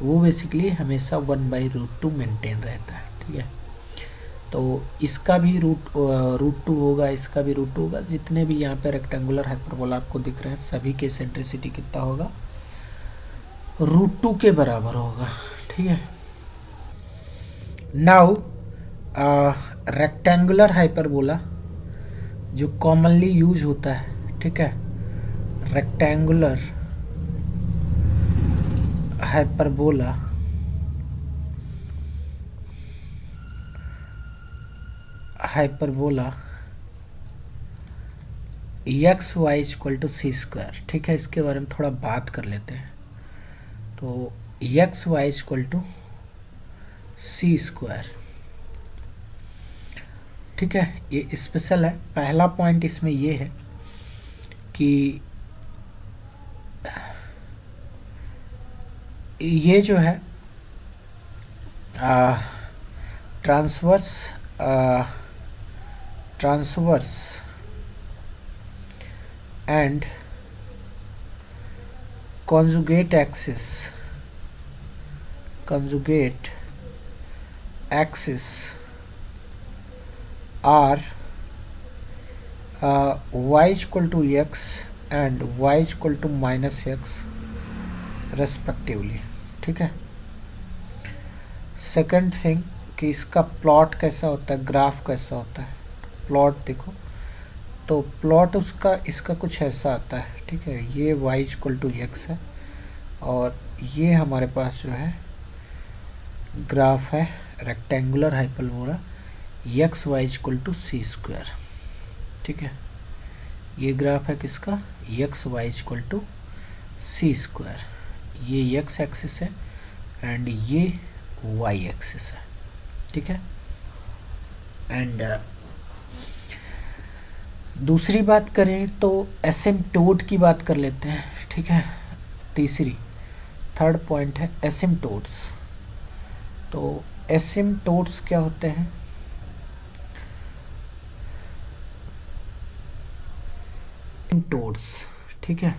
वो बेसिकली हमेशा 1/√2 मेंटेन रहता है। ठीक है, तो इसका भी √2 होगा, इसका भी √2 होगा। जितने भी यहाँ पे रेक्टेंगुलर हाइपरबोला आपको दिख रहे हैं सभी के इसेंट्रिसिटी कितना होगा? √2 के बराबर होगा। ठीक है, नाउ रेक्टेंगुलर हाइपरबोला जो कॉमनली यूज होता है, ठीक है, रेक्टेंगुलर हाइपरबोला x(y) = c²। ठीक है, इसके बारे में थोड़ा बात कर लेते हैं। तो x(y) = c²। ठीक है, ये स्पेशल है। पहला पॉइंट इसमें ये है कि ये जो है transverse and conjugate axis are y = x and y = -x respectively. ठीक है, सेकंड थिंग कि इसका प्लॉट कैसा होता है, ग्राफ कैसा होता है। प्लॉट देखो, तो प्लॉट इसका कुछ ऐसा आता है। ठीक है, ये y = x है और ये हमारे पास जो है ग्राफ है रेक्टेंगुलर हाइपरबोला x(y) = c²। ठीक है, ये ग्राफ है किसका? x(y) = c²। ये x एक्सिस है एंड ये y एक्सिस है। ठीक है, एंड दूसरी बात करें तो एसिम्प्टोट की बात कर लेते हैं। ठीक है, थर्ड पॉइंट है एसिम्प्टोट्स। तो एसिम्प्टोट्स क्या होते हैं? एसिम्प्टोट्स, ठीक है,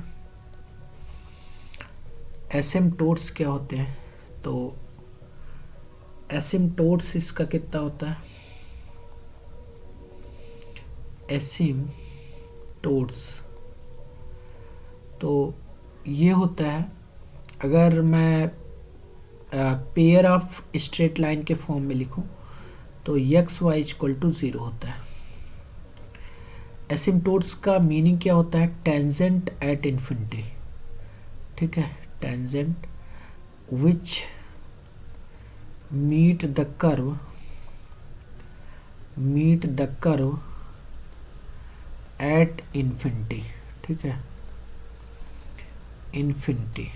एसिम्प्टोट्स क्या होते हैं? तो एसिम्प्टोट्स इसका कितना होता है? एसिम्प्टोट्स तो ये होता है, अगर मैं पेयर ऑफ स्ट्रेट लाइन के फॉर्म में लिखूं तो x(y) = 0 होता है। एसिम्प्टोट्स का मीनिंग क्या होता है? Tangent at infinity. ठीक है, tangent which meet the curve at infinity. ठीक है, इन्फिनिटी।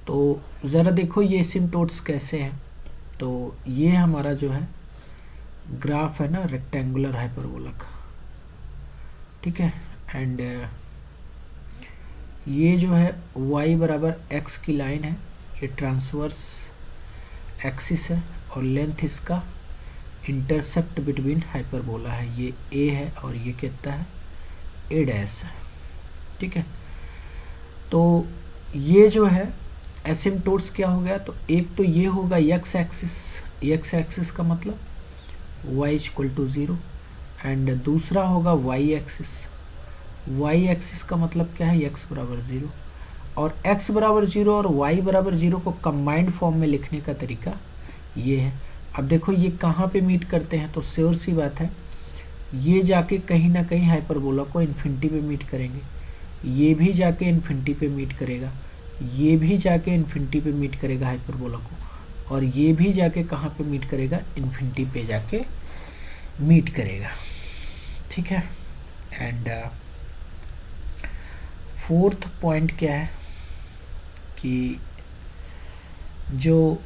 तो ज़रा देखो ये एसिम्प्टोट्स कैसे हैं। तो ये हमारा जो है ग्राफ है ना रेक्टेंगुलर हाइपरबोला का, ठीक है। एंड ये जो है y बराबर x की लाइन है, ये ट्रांसवर्स एक्सिस है और लेंथ इसका इंटरसेप्ट बिटवीन हाइपरबोला है, ये a है और ये कितना है a डैश है, ठीक है। तो ये जो है एसिम्टोट्स क्या हो गया, तो एक तो ये होगा x एक्सिस का मतलब y इक्वल टू 0 एंड दूसरा होगा y एक्सिस का मतलब क्या है x बराबर 0, और x बराबर 0 और y बराबर 0 को कंबाइंड फॉर्म में लिखने का तरीका ये है। अब देखो ये कहाँ पे मीट करते हैं, तो श्योर सी बात है ये जाके कहीं ना कहीं हाइपरबोला को इन्फिनिटी पे मीट करेंगे, ये भी जाके इन्फिनिटी पे मीट करेगा, ये भी जाके इन्फिनिटी पे मीट करेगा हाइपरबोला को, और ये भी जाके कहाँ पे मीट करेगा, इन्फिनिटी पे जाके मीट करेगा, ठीक है। एंड फोर्थ पॉइंट क्या है कि जो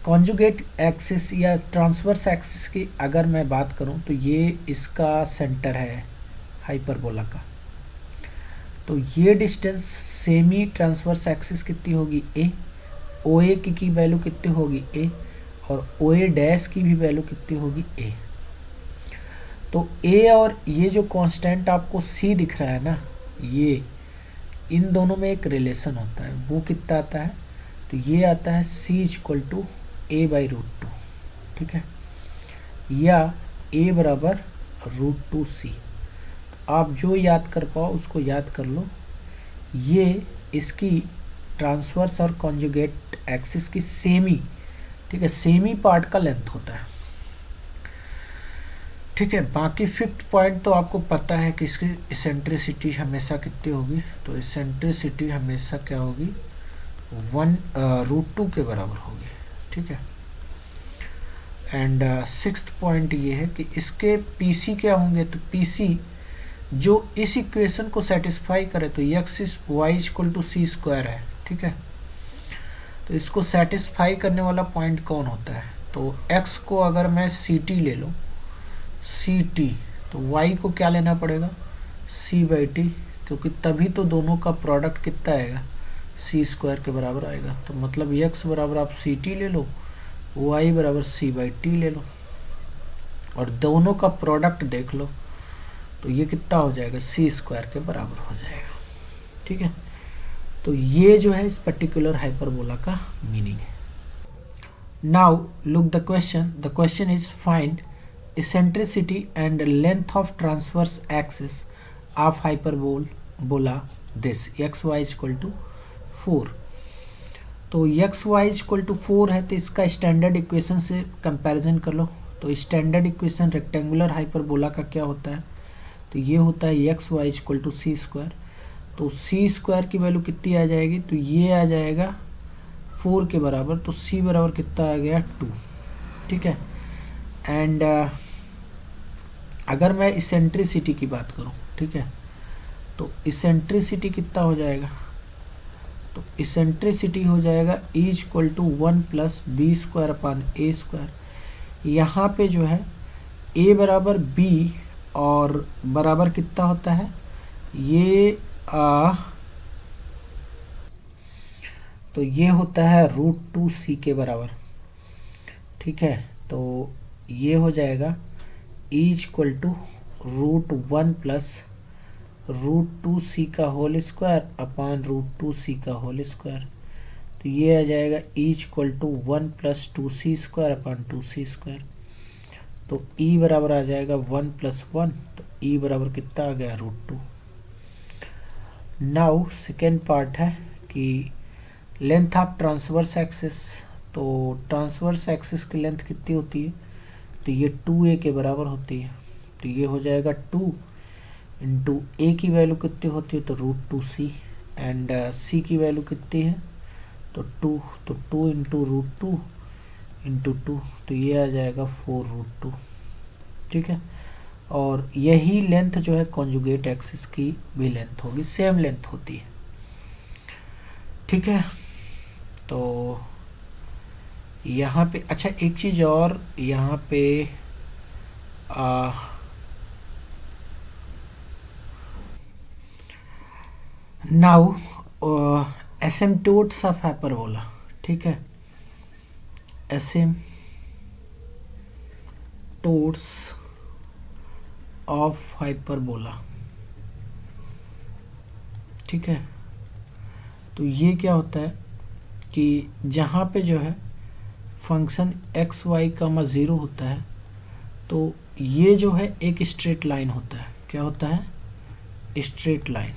कॉन्जुगेट एक्सिस या ट्रांसवर्स एक्सिस की अगर मैं बात करूं तो ये इसका सेंटर है हाइपरबोला का, तो ये डिस्टेंस सेमी ट्रांसवर्स एक्सिस कितनी होगी a, OA की वैल्यू कितनी होगी a और OA डैश की भी वैल्यू कितनी होगी a। तो a और ये जो कांस्टेंट आपको c दिख रहा है ना, ये इन दोनों में एक रिलेशन होता है, वो कितना आता है, तो ये आता है c इक्वल टू a/√2, ठीक है, या a बराबर √2c। आप जो याद कर पाओ उसको याद कर लो, ये इसकी ट्रांसवर्स और कॉन्जुगेट एक्सिस की सेमी, ठीक है, सेमी पार्ट का लेंथ होता है, ठीक है। बाकी फिफ्थ पॉइंट तो आपको पता है कि इसकी इसेंट्रिसिटी हमेशा कितनी होगी, तो इसेंट्रिसिटी हमेशा क्या होगी, 1√2 के बराबर होगी, ठीक है। एंड सिक्स्थ पॉइंट ये है कि इसके पीसी क्या होंगे, तो पीसी जो इस इक्वेशन को सेटिस्फाई करे, तो y equal to c square है, ठीक है। तो इसको सेटिस्फाई करने वाला पॉइंट कौन होता है, तो x को अगर मैं ct ले लूँ, ct, तो y को क्या लेना पड़ेगा, c/t, क्योंकि तभी तो दोनों का प्रोडक्ट कितना आएगा, सी स्क्वायर के बराबर आएगा। तो मतलब x बराबर आप ct ले लो, y बराबर c/t ले लो, और दोनों का प्रोडक्ट देख लो, तो ये कितना हो जाएगा, सी स्क्वायर के बराबर हो जाएगा, ठीक है। तो ये जो है इस पर्टिकुलर हाइपरबोला का मीनिंग है। Now look the question is find eccentricity and length of transverse axis of hyperbola this xy equal to 4। तो xy equal to 4 है, तो इसका स्टैंडर्ड इक्वेशन से कंपैरिजन कर लो। तो स्टैंडर्ड इक्वेशन रेक्टेंगुलर हाइपरबोला का क्या होता है, तो ये होता है xy equal to c square. तो c स्क्वायर की वैल्यू कितनी आ जाएगी, तो ये आ जाएगा 4 के बराबर, तो c बराबर कितना आ गया 2, ठीक है। एंड अगर मैं इसेंट्रिसिटी की बात करूं, ठीक है, तो इसेंट्रिसिटी कितना हो जाएगा, तो इसेंट्रिसिटी हो जाएगा E equal to 1 plus b square upon a square. यहाँ पे जो है a बराबर b और बराबर कितना होता है, ये तो ये होता है √2c के बराबर, ठीक है। तो ये हो जाएगा E equal to √1 plus √2c का होल स्क्वायर अपॉन √2c का होल स्क्वायर। तो ये आ जाएगा E equal to 1 plus 2c square upon 2c square. तो E बराबर आ जाएगा 1 प्लस 1, तो E बराबर कितना आ गया √2। नाउ सेकेंड पार्ट है कि लेंथ ऑफ ट्रांसवर्स एक्सिस। तो ट्रांसवर्स एक्सिस की लेंथ कितनी होती है, तो ये 2a के बराबर होती है। तो ये हो जाएगा 2 इंटू a की वैल्यू कितनी होती है, तो √2c, एंड c की वैल्यू कितनी है, तो 2, तो 2 इंटू √2 इंटू 2, तो ये आ जाएगा 4√2, ठीक है। और यही लेंथ जो है कॉन्जुगेट एक्सिस की भी लेंथ होगी, सेम लेंथ होती है, ठीक है। तो यहाँ पे अच्छा एक चीज़ और यहाँ पे नाउ एसिम्प्टोट्स ऑफ हाइपरबोला, ठीक है, एसिम्प्टोट्स ऑफ हाइपरबोला, ठीक है। तो ये क्या होता है कि जहाँ पे जो है function x y comma zero होता है, तो ये जो है एक स्ट्रेट लाइन होता है। क्या होता है? Straight line.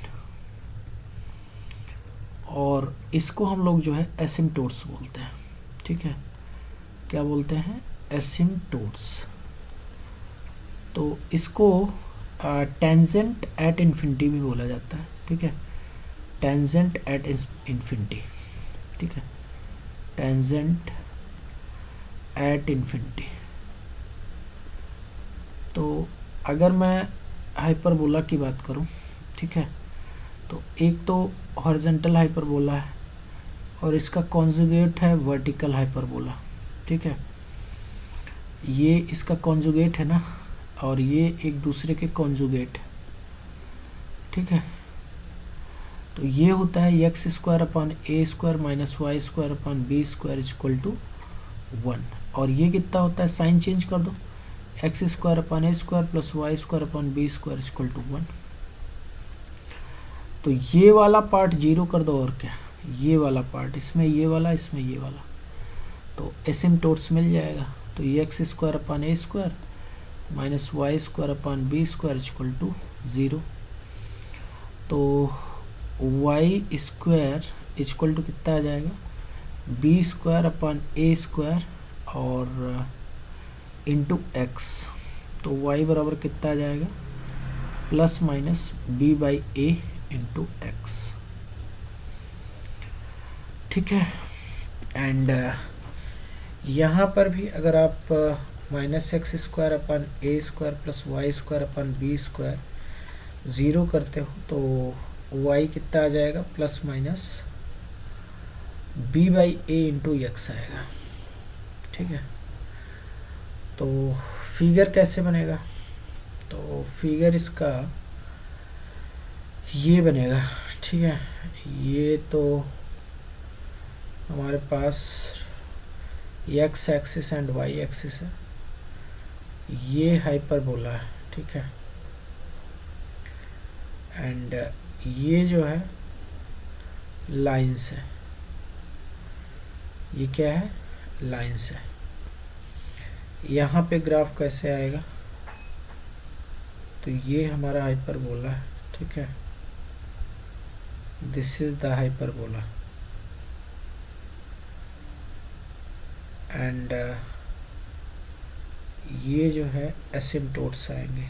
और इसको हम लोग जो है एसिम्प्टोट्स बोलते हैं, ठीक है। क्या बोलते हैं? एसिम्प्टोट्स। तो इसको टेंजेंट एट इन्फिनिटी भी बोला जाता है, ठीक है, टेंजेंट एट इन्फिनिटी, ठीक है, टेंजेंट एट इन्फिनिटी। तो अगर मैं हाइपरबोला की बात करूं, ठीक है, तो एक तो हॉरिजॉन्टल हाइपरबोला है और इसका कॉन्जुगेट है वर्टिकल हाइपरबोला, ठीक है। ये इसका कॉन्जुगेट है ना, और ये एक दूसरे के कॉन्जुगेट, ठीक है। तो ये होता है x square upon a square minus y square upon b square equal to 1। और ये कितना होता है? साइन चेंज कर दो, x square upon a square plus y square upon b square equal to 1। तो ये वाला पार्ट जीरो कर दो, और क्या, ये वाला पार्ट, इसमें ये वाला, इसमें ये वाला, तो एसिम्प्टोट्स मिल जाएगा। तो ये x square upon a square minus y square upon b square equal to 0। तो वाई स्क्वायर इक्वल टू कितना आ जाएगा? B square upon a square और इंटू एक्स। तो वाई बराबर कितना आ जाएगा? Plus minus b by a into x, ठीक है। एंड यहाँ पर भी अगर आप minus x square upon a square plus y square upon b square zero करते हो, तो वाई कितना आ जाएगा? Plus minus b by a into x आएगा, ठीक है। तो फिगर कैसे बनेगा? तो फिगर इसका ये बनेगा, ठीक है। ये तो हमारे पास x axis and y axis है, ये हाइपरबोला है, ठीक है। एंड ये जो है लाइंस है, ये क्या है? लाइंस है। यहाँ पे ग्राफ कैसे आएगा? तो ये हमारा हाइपरबोला है, ठीक है, this is the hyperbola. And ये जो है एसिम्प्टोट्स आएंगे।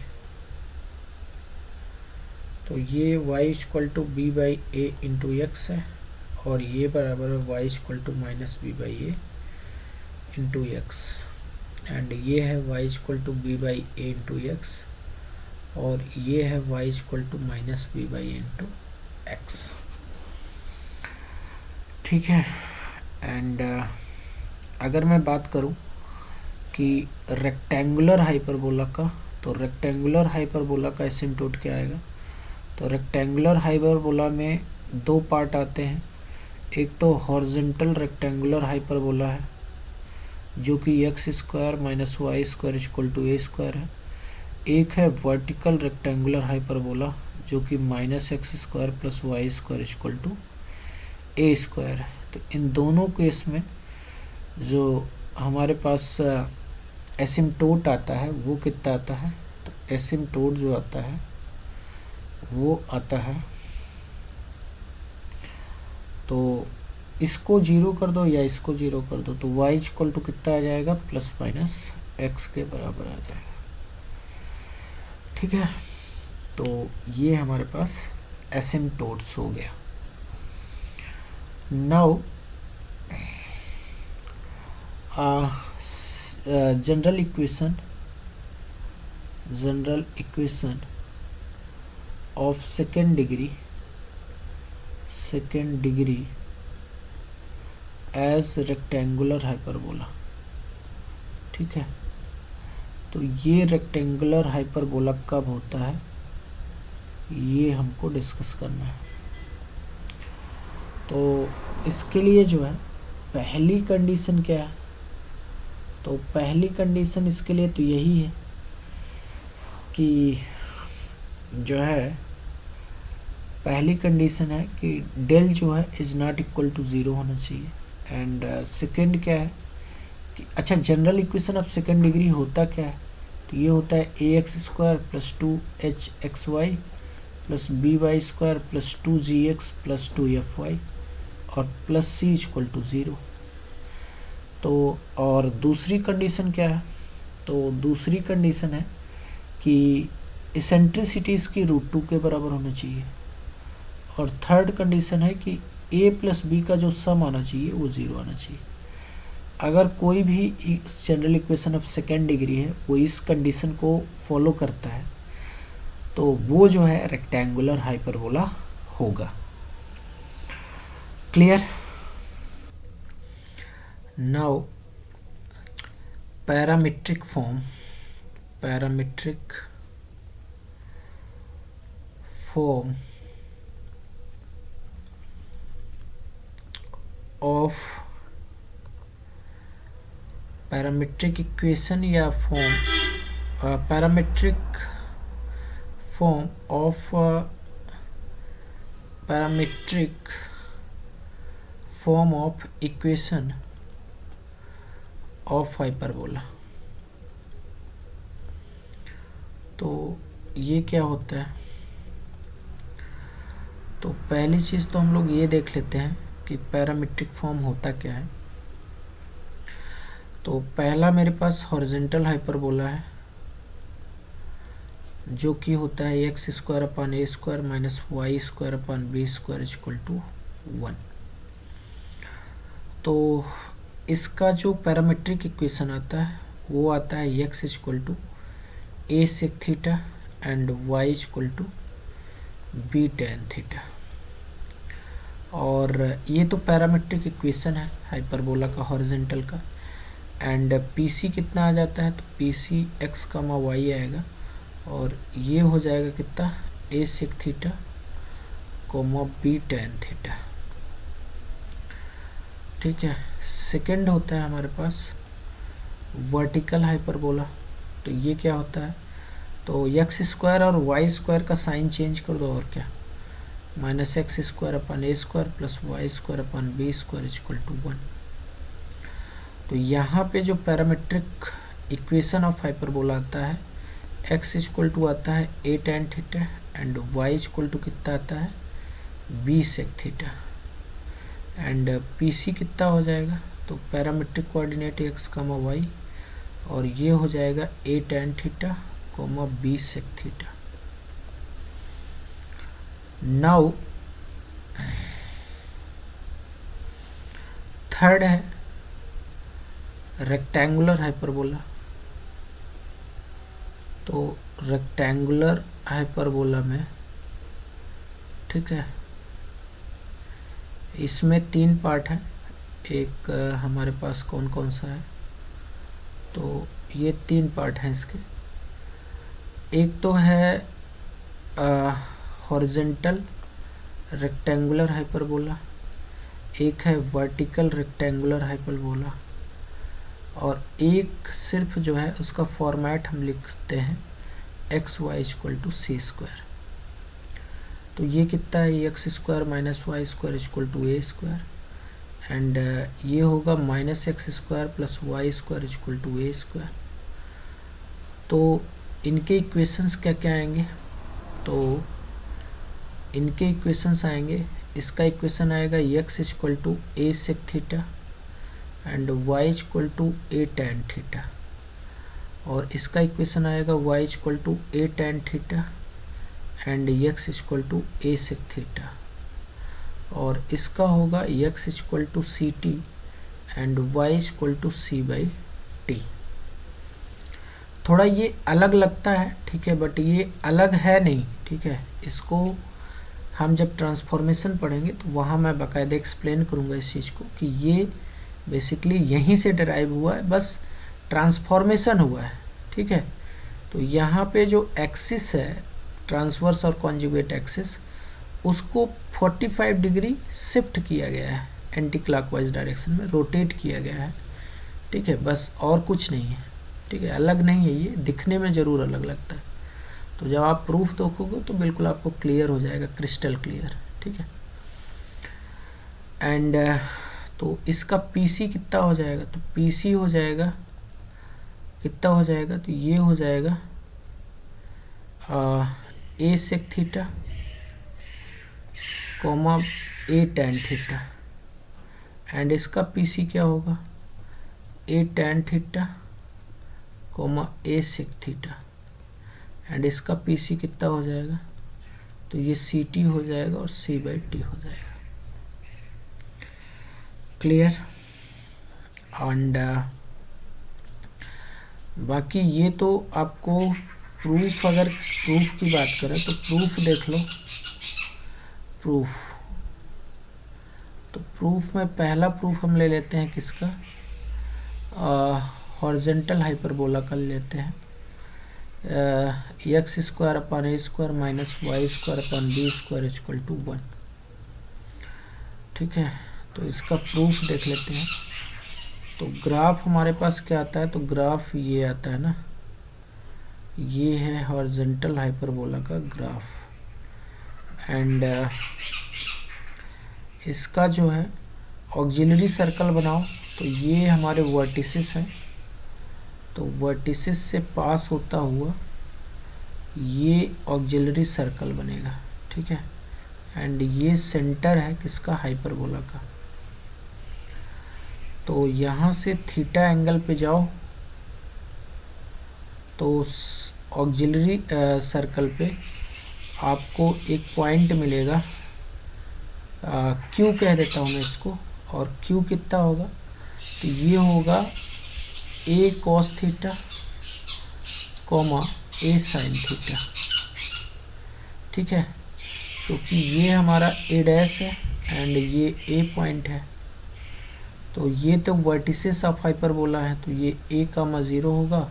तो ये y equal to b by a into x है, और ये बराबर है y equal to minus b by a into x. And ये है y equal to b by a into x, और ये है y equal to minus b by a into x, ठीक है। एंड अगर मैं बात करूं कि रेक्टेंगुलर हाइपरबोला का, तो रेक्टेंगुलर हाइपरबोला का एसिम्प्टोट क्या आएगा? तो रेक्टेंगुलर हाइपरबोला में दो पार्ट आते हैं। एक तो हॉरिजॉन्टल रेक्टेंगुलर हाइपरबोला है जो कि x square minus y square equal to a square है। एक है वर्टिकल रेक्टेंगुलर हाइपरबोला जो कि minus x square plus y square equal to a square है। तो इन दोनों केस में जो हमारे पास एसिम्प्टोट आता है वो कितना आता है? तो एसिम्प्टोट जो आता है वो आता है, तो इसको जीरो कर दो या इसको जीरो कर दो, तो y इक्वल टू कितना आ जाएगा? प्लस माइनस एक्स के बराबर आ जाएगा, ठीक है। तो ये हमारे पास एसिम्प्टोट्स हो गया। Now general equation of second degree as rectangular hyperbola, ठीक है। तो तो ये रेक्टेंगुलर हाइपरबोला कब होता है, ये हमको डिस्कस करना है। तो इसके लिए जो है पहली कंडीशन क्या है, तो पहली कंडीशन इसके लिए तो यही है कि जो है पहली कंडीशन है कि डेल जो है is not equal to zero होना चाहिए। एंड सेकंड क्या है कि अच्छा general equation of second degree होता क्या है, तो ये होता है a x square plus 2hxy plus b y square plus 2gx plus 2fy और plus c equal to zero. तो और दूसरी कंडीशन क्या है, तो दूसरी कंडीशन है कि इसेंट्रिसिटी इसकी √2 के बराबर होना चाहिए। और थर्ड कंडीशन है कि a प्लस बी का जो सम आना चाहिए वो 0 आना चाहिए। अगर कोई भी general equation of second degree है वो इस कंडीशन को फॉलो करता है तो वो जो है रेक्टेंगुलर हाइपरबोला होगा। Clear? Now parametric form of parametric equation या parametric form of parametric form of equation of hyperbola. तो ये क्या होता है, तो पहली चीज़ तो हम लोग ये देख लेते हैं कि पैरामीट्रिक फॉर्म होता क्या है। तो पहला मेरे पास हॉरिजॉन्टल हाइपरबोला है जो कि होता है x square upon a square minus y square upon b square equal to 1। तो इसका जो पैरामीट्रिक इक्वेशन आता है वो आता है x equal to a sec theta and y equal to b tan theta. और ये तो पैरामीट्रिक इक्वेशन है हाइपरबोला का हॉरिजॉन्टल का। एंड पीसी कितना आ जाता है, तो पीसी एक्स कामा वाई आएगा और ये हो जाएगा कितना a sec theta comma b tan theta. ठीक है। सेकंड होता है हमारे पास वर्टिकल हाइपरबोला। तो ये क्या होता है, तो एक्स स्क्वायर और वाई स्क्वायर का साइन चेंज कर दो और क्या, minus x square upon a square plus y square upon b square equal to 1। तो यहाँ पे जो पैरामीट्रिक इक्वेशन ऑफ हाइपरबोला आता है एक्स इक्वल टू आता है a tan theta and y equal to कितना आता है b sec theta and P C कितना हो जाएगा, तो parametric coordinate x comma y और ये हो जाएगा a tan theta comma b sec theta. Now third है रेक्टेंगुलर हाइपरबोला। तो रेक्टेंगुलर हाइपरबोला में ठीक है, इसमें 3 पार्ट है। एक हमारे पास कौन कौन सा है, तो ये 3 पार्ट हैं इसके। एक तो है हॉरिजॉन्टल रेक्टेंगुलर हाइपरबोला, एक है वर्टिकल रेक्टेंगुलर हाइपरबोला और एक सिर्फ जो है उसका फॉर्मेट हम लिखते हैं x y equal to c square. तो ये कितना है x square minus y square equal to a square and ये होगा minus x square plus y square equal to a square. तो इनके इक्वेशंस क्या क्या आएंगे, तो इनके इक्वेशंस आएंगे, इसका इक्वेशन आएगा x equal to a sec theta and y equal to a tan theta और इसका इक्वेशन आएगा y equal to a tan theta and x equal to a sec theta और इसका होगा x equal to c t and y equal to c by t. थोड़ा ये अलग लगता है ठीक है, बट ये अलग है नहीं ठीक है। इसको हम जब ट्रांसफॉर्मेशन पढ़ेंगे तो वहाँ मैं बाकायदा एक्सप्लेन करूँगा इस चीज़ को कि ये बेसिकली यहीं से डिराइव हुआ है, बस ट्रांसफॉर्मेशन हुआ है ठीक है। तो यहाँ पे जो एक्सिस है ट्रांसवर्स और कॉन्जुगेट एक्सिस, उसको 45 डिग्री शिफ्ट किया गया है, एंटी क्लॉकवाइज डायरेक्शन में रोटेट किया गया है, ठीक है, बस और कुछ नहीं है, ठीक है। अलग नहीं है, ये दिखने में ज़रूर अलग लगता है। तो जब आप प्रूफ देखोगे तो बिल्कुल आपको क्लियर हो जाएगा, क्रिस्टल क्लियर, ठीक है। एंड तो इसका पीसी कितना हो जाएगा, तो पीसी हो जाएगा कितना हो जाएगा, तो ये हो जाएगा a sec theta comma a tan theta, and इसका पीसी क्या होगा, a tan theta comma a sec theta, and इसका पीसी कितना हो जाएगा, तो ये सी टी हो जाएगा और सी बाई टी हो जाएगा। क्लियर। एंड बाकी ये तो आपको प्रूफ, अगर प्रूफ की बात करें तो प्रूफ देख लो। प्रूफ, तो प्रूफ में पहला प्रूफ हम ले लेते हैं किसका, हॉरिजॉन्टल हाइपरबोला का लेते हैं, x square upon a square minus y square upon b square equal to 1, ठीक है। तो इसका प्रूफ देख लेते हैं। तो ग्राफ हमारे पास क्या आता है, तो ग्राफ ये आता है ना, ये है हॉरिजॉन्टल हाइपरबोला का ग्राफ, एंड इसका जो है ऑक्सिलरी सर्कल बनाओ, तो ये हमारे वर्टिसेस हैं, तो वर्टिसेस से पास होता हुआ ये ऑक्सिलरी सर्कल बनेगा, ठीक है। एंड ये सेंटर है किसका, हाइपरबोला का। तो यहाँ से थीटा एंगल पे जाओ, तो ऑक्सिलरी सर्कल पे आपको एक पॉइंट मिलेगा, क्यू कह देता हूँ मैं इसको, और क्यू कितना होगा, तो ये होगा ए कॉस थीटा कॉमा ए साइन थीटा, ठीक है। क्योंकि ये हमारा ए डैश है एंड ये ए पॉइंट है, तो ये तो वर्टिसेस ऑफ हाइपरबोला है, तो ये ए कामा 0 होगा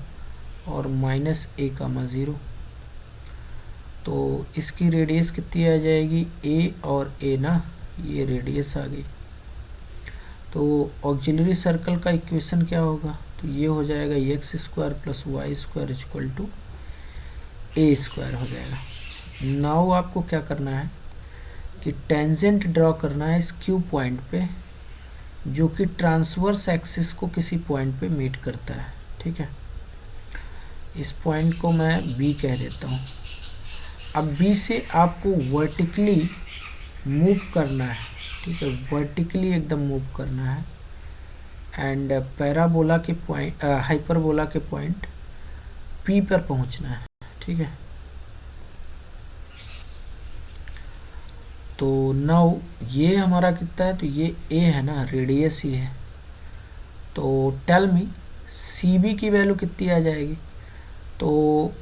और माइनस ए कामा 0। तो इसकी रेडियस कितनी आ जाएगी, ए और ए ना, ये रेडियस आ गई। तो ऑक्सिलरी सर्कल का इक्वेशन क्या होगा, तो ये हो जाएगा x square plus y square equal to a square हो जाएगा। नाउ आपको क्या करना है कि टेंजेंट ड्रॉ करना है इस क्यू पॉइंट पे, जो कि ट्रांसवर्स एक्सिस को किसी पॉइंट पे मीट करता है, ठीक है। इस पॉइंट को मैं बी कह देता हूँ। अब बी से आपको वर्टिकली मूव करना है, ठीक है, वर्टिकली एकदम मूव करना है, एंड पैराबोला के पॉइंट, हाइपरबोला के पॉइंट पी पर पहुंचना है, ठीक है। तो नाउ ये हमारा कितना है, तो ये ए है ना, रेडियस ही है। तो टेल मी सी बी की वैल्यू कितनी आ जाएगी, तो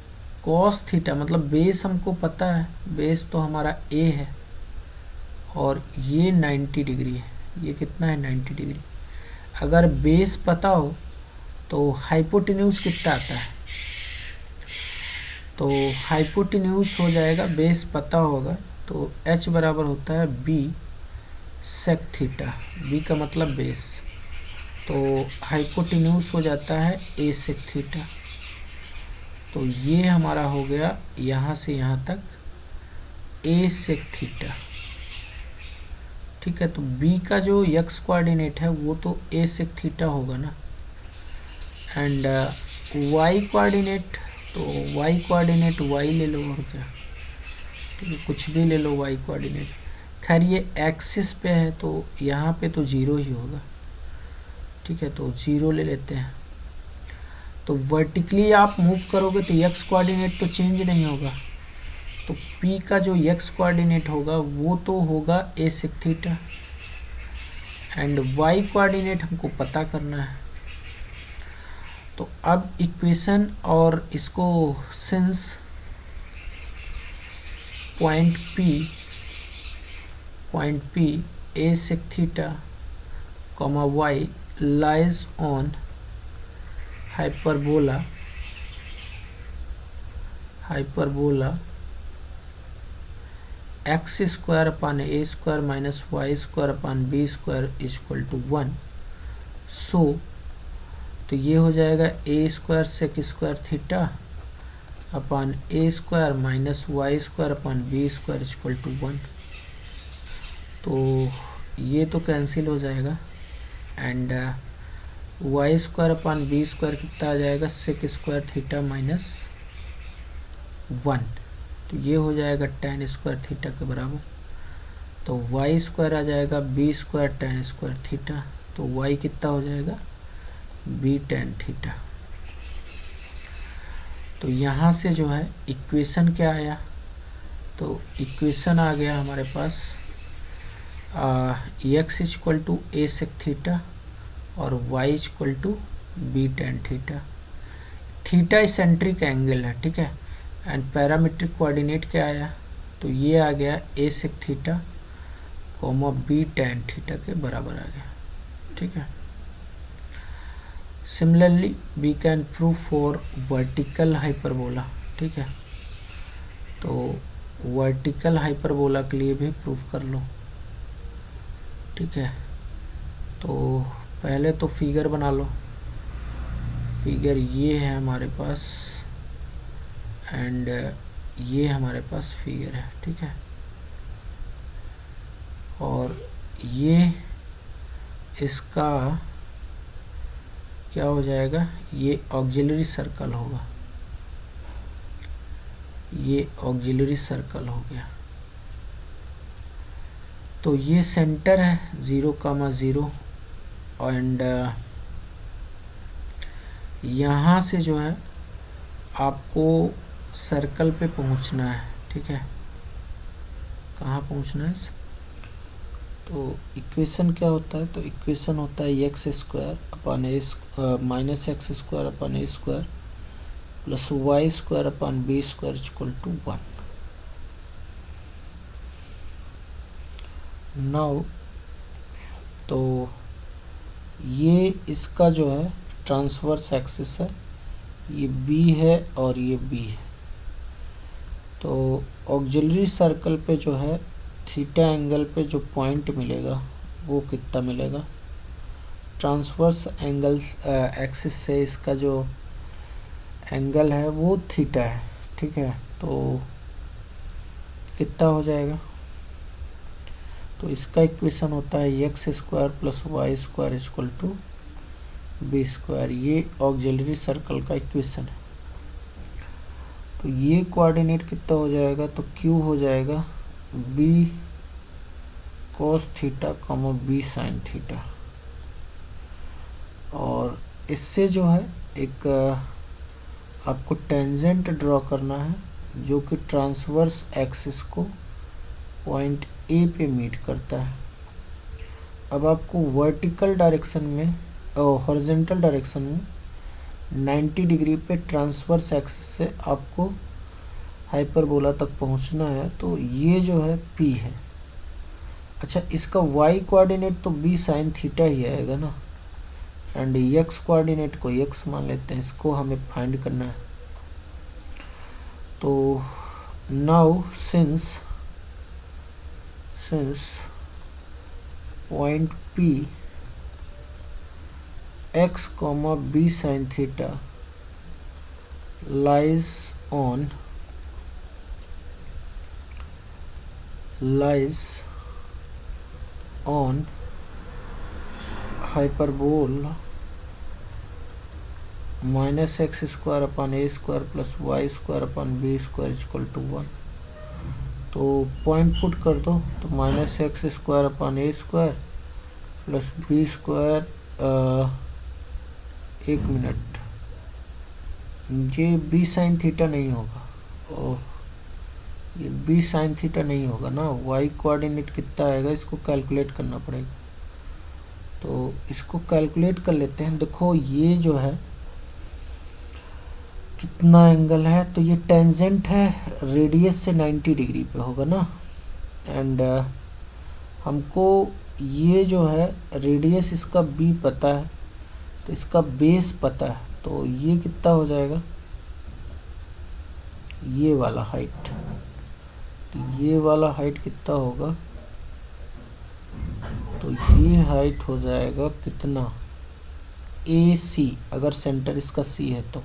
कॉस थीटा, मतलब बेस हमको पता है, बेस तो हमारा ए है और ये 90 डिग्री है, ये कितना है 90 डिग्री। अगर बेस पता हो तो हाइपोटेन्यूज कितना आता है, तो हाइपोटेन्यूज हो जाएगा, बेस पता होगा तो h बराबर होता है b सेक थीटा, b का मतलब बेस, तो हाइपोटेन्यूज हो जाता है a सेक थीटा। तो ये हमारा हो गया यहाँ से यहाँ तक a सेक थीटा, ठीक है। तो b का जो x कोऑर्डिनेट है वो तो a सेक थीटा होगा ना, एंड y कोऑर्डिनेट, तो y कोऑर्डिनेट y ले लो और क्या, ठीक है, कुछ भी ले लो y कोऑर्डिनेट। खैर ये एक्सिस पे है तो यहाँ पे तो 0 ही होगा, ठीक है, तो 0 ले लेते हैं। तो वर्टिकली आप मूव करोगे तो x कोऑर्डिनेट तो चेंज नहीं होगा, तो p का जो x कोऑर्डिनेट होगा वो तो होगा a sec theta, and y coordinate हमको पता करना है। तो अब इक्वेशन और इसको since point P a sec theta y lies on hyperbola hyperbola x square upon a square minus y square upon b square equal to 1। So तो ये हो जाएगा a square sec square theta upon a square minus y square upon b square equal to 1। तो ये तो cancel हो जाएगा and y square upon b square कितना आ जाएगा, सेक स्क्वायर थीटा माइनस 1। तो ये हो जाएगा tan स्क्वायर थीटा के बराबर। तो वाई स्क्वायर आ जाएगा b square tan square theta. तो वाई कितना हो जाएगा, बी tan थीटा। तो यहाँ से जो है इक्वेशन क्या आया, तो इक्वेशन आ गया हमारे पास x equal to a sec theta और y equal to b tan theta. Theta eccentric angle है, ठीक है। एंड पैरामीट्रिक कोऑर्डिनेट क्या आया, तो ये आ गया a sec theta comma b tan theta के बराबर आ गया, ठीक है। Similarly we can prove for vertical hyperbola, ठीक है। तो वर्टिकल हाइपरबोला के लिए भी प्रूव कर लो, ठीक है। तो पहले तो फिगर बना लो। फिगर ये है हमारे पास एंड ये हमारे पास फिगर है, ठीक है। और ये इसका क्या हो जाएगा, ये ऑक्सिलरी सर्कल होगा, ये ऑक्सिलरी सर्कल हो गया। तो ये सेंटर है 0,0 एंड यहाँ से जो है आपको सर्कल पे पहुँचना है, ठीक है। कहाँ पहुँचना है, तो इक्वेशन क्या होता है, तो इक्वेशन होता है x square upon a minus x square upon a square plus y square upon b square equal to 1। Now तो ये इसका जो है ट्रांसवर्स एक्सिस है, ये बी है और ये बी है। तो ऑक्सिलरी सर्कल पे जो है थीटा एंगल पे जो पॉइंट मिलेगा वो कितना मिलेगा, ट्रांसवर्स एंगल्स एक्सिस से इसका जो एंगल है वो थीटा है, ठीक है। तो कितना हो जाएगा, तो इसका इक्वेशन होता है x square plus y square equal to b square. ये ऑक्सिलरी सर्कल का इक्वेशन है। तो ये कोऑर्डिनेट कितना हो जाएगा, तो क्यू हो जाएगा b cos theta comma b sine theta. और इससे जो है एक आपको टेंजेंट ड्रॉ करना है जो कि ट्रांसवर्स एक्सिस को पॉइंट ए पे मीट करता है। अब आपको वर्टिकल डायरेक्शन में और हॉरिजॉन्टल डायरेक्शन में 90 डिग्री पे ट्रांसवर्स एक्सिस से आपको हाइपरबोला तक पहुंचना है। तो ये जो है पी है। अच्छा, इसका वाई कोऑर्डिनेट तो बी साइन थीटा ही आएगा ना, एंड एक्स कोऑर्डिनेट को एक्स मान लेते हैं, इसको हमें फाइंड करना है। तो now since point P x comma b sine theta lies on hyperbola minus x square upon a square plus y square upon b square equal to 1। तो पॉइंट पुट कर दो, तो minus x square upon a square plus b square, एक minute, ये B sine theta नहीं होगा, ओह ये B sine theta नहीं होगा ना। वाई कोऑर्डिनेट कितना आएगा, इसको कैलकुलेट करना पड़ेगा। तो इसको कैलकुलेट कर लेते हैं। देखो ये जो है कितना एंगल है, तो ये टेंजेंट है, रेडियस से 90 डिग्री पे होगा ना। एंड हमको ये जो है रेडियस इसका बी पता है, तो इसका बेस पता है। तो ये कितना हो जाएगा, ये वाला हाइट, तो ये वाला हाइट कितना होगा, तो ये हाइट हो जाएगा कितना, ए सी, अगर सेंटर इसका सी है तो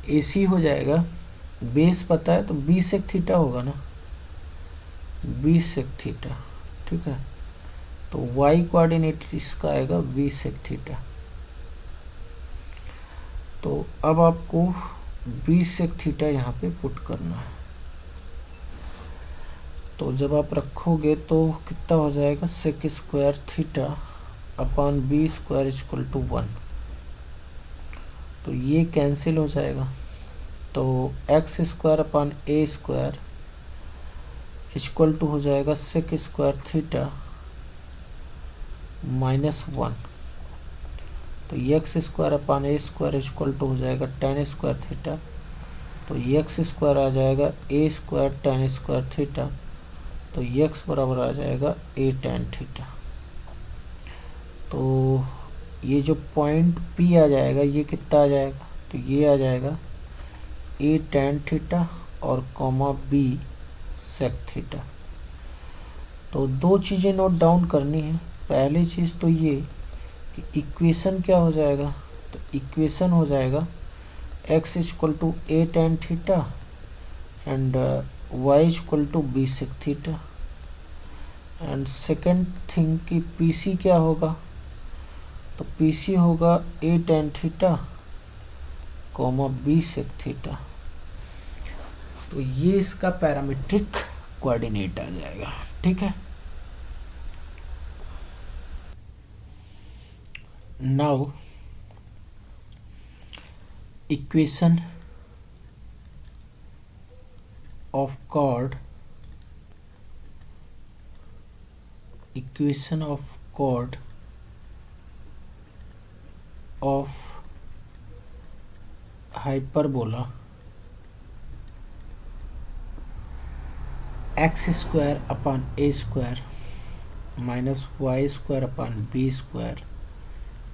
ए सी हो जाएगा, बेस पता है तो 20 सेक थीटा होगा ना, 20 सेक थीटा, ठीक है। तो वाई कोऑर्डिनेट इसका आएगा 20 सेक थीटा। तो अब आपको 20 सेक थीटा यहाँ पे पुट करना है। तो जब आप रखोगे तो कितना हो जाएगा, sec square theta upon b square equal to 1। तो ये कैंसिल हो जाएगा, तो x square upon a square equal to हो जाएगा सेक स्क्वायर थीटा -1। तो x square upon a square equal to हो जाएगा टेन स्क्वायर थीटा। तो एक्स स्क्वायर आ जाएगा a square tan square theta, तो एक्स बराबर आ जाएगा ए टेन थीटा। तो ये जो पॉइंट पी आ जाएगा ये कितना आ जाएगा, तो ये आ जाएगा ए टेन थीटा और कॉमा बी सेक थीटा। तो दो चीज़ें नोट डाउन करनी है। पहली चीज़ तो ये कि इक्वेशन क्या हो जाएगा, तो इक्वेशन हो जाएगा x equal to a tan theta and y equal to b sec theta. And second thing कि पी सी क्या होगा, तो पी सी होगा a tan theta comma b sec theta. तो ये इसका पैरामीट्रिक कोऑर्डिनेट आ जाएगा, ठीक है। Now equation of chord, equation of chord of hyperbola x square upon a square minus y square upon b square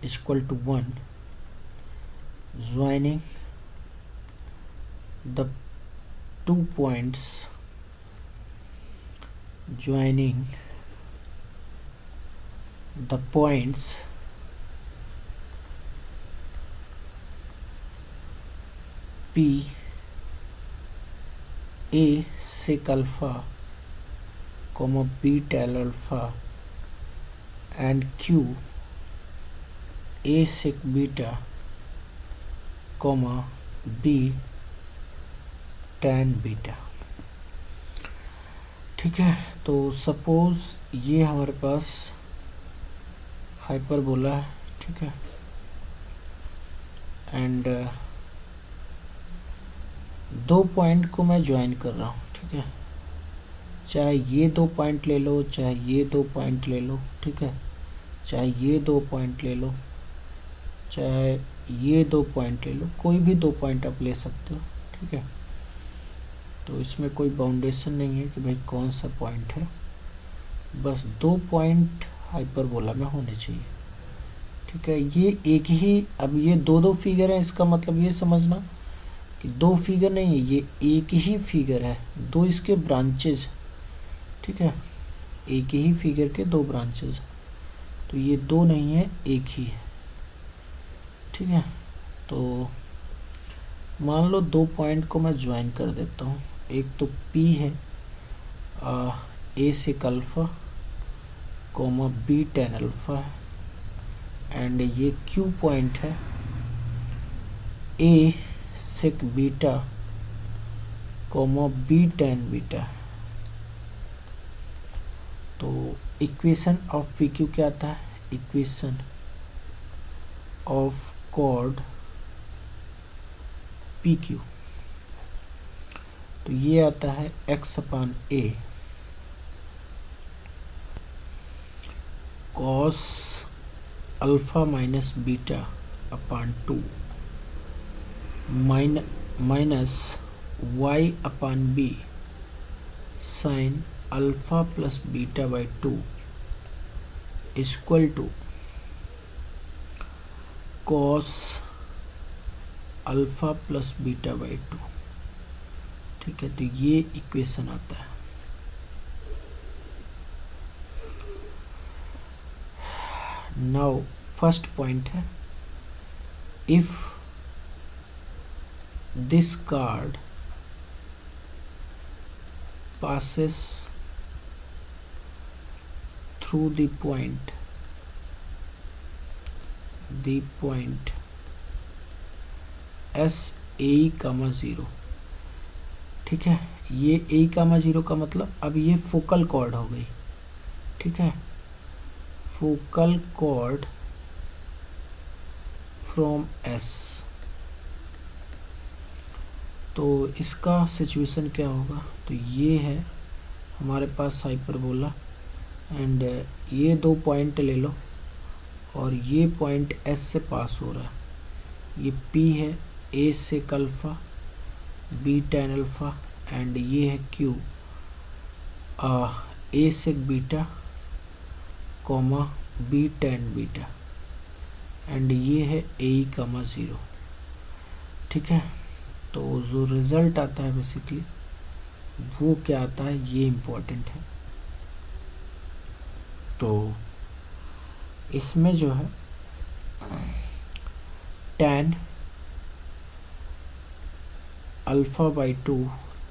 is equal to 1, joining the 2 points, joining the points P A sec alpha comma B tan alpha and Q A sec beta comma B tan beta, ठीक है। तो suppose ये हमारे पास hyperbola है, ठीक है, and दो point को मैं ज्वाइन कर रहा हूँ, ठीक है। चाहे ये दो पॉइंट ले लो, चाहे ये दो पॉइंट ले लो, ठीक है, चाहे ये दो पॉइंट ले लो, चाहे ये दो पॉइंट ले लो, कोई भी दो पॉइंट आप ले सकते हो, ठीक है। तो इसमें कोई बाउंडेशन नहीं है कि भाई कौन सा पॉइंट है, बस दो पॉइंट हाइपरबोला में होने चाहिए, ठीक है। ये एक ही, अब ये दो फिगर हैं, इसका मतलब ये समझना कि दो फिगर नहीं है, ये एक ही फिगर है, दो इसके ब्रांचेज, ठीक है, एक ही फिगर के दो ब्रांचेज, तो ये दो नहीं है, एक ही है, ठीक है। तो मान लो दो पॉइंट को मैं ज्वाइन कर देता हूँ, एक तो P है a sec alpha comma b tan alpha है, एंड ये Q पॉइंट है a sec beta comma b tan beta. तो इक्वेशन ऑफ पी क्यू क्या आता है, equation of chord P Q, तो ये आता है x upon a cos alpha minus beta upon 2 minus y upon b sine alpha plus beta by 2 equal to cos alpha plus beta by 2। ठीक है, तो ये इक्वेशन आता है। नाउ फर्स्ट पॉइंट है, if this card passes through the point S A कामा 0, ठीक है। ये A कामा 0 का मतलब अब ये फोकल कॉर्ड हो गई, ठीक है, फोकल कॉर्ड फ्रॉम S। तो इसका सिचुएशन क्या होगा, तो ये है हमारे पास हाइपरबोला, एंड ये दो पॉइंट ले लो और ये पॉइंट S से पास हो रहा है। ये P है, A sec alpha, B tan alpha, and ये है Q, A sec beta comma B tan beta, and ये है A कामा 0, ठीक है। तो जो रिज़ल्ट आता है बेसिकली वो क्या आता है, ये इम्पोर्टेंट है। तो इसमें जो है tan alpha by 2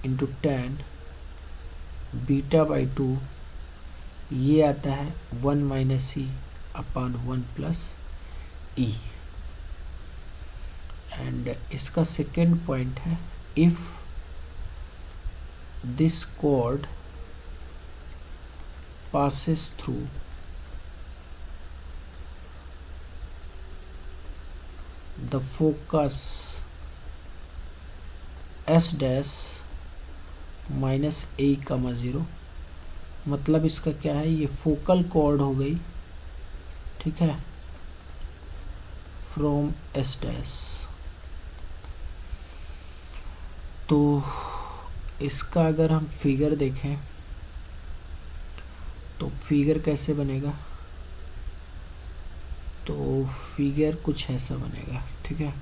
into tan beta by 2, ये आता है 1 minus E upon 1 plus E. And इसका सेकेंड पॉइंट है, if this cord passes through the focus S dash minus A कामा 0, मतलब इसका क्या है, ये फोकल कॉर्ड हो गई, ठीक है, फ्रॉम S dash। तो इसका अगर हम फिगर देखें तो फिगर कैसे बनेगा, तो फिगर कुछ ऐसा बनेगा, ठीक है।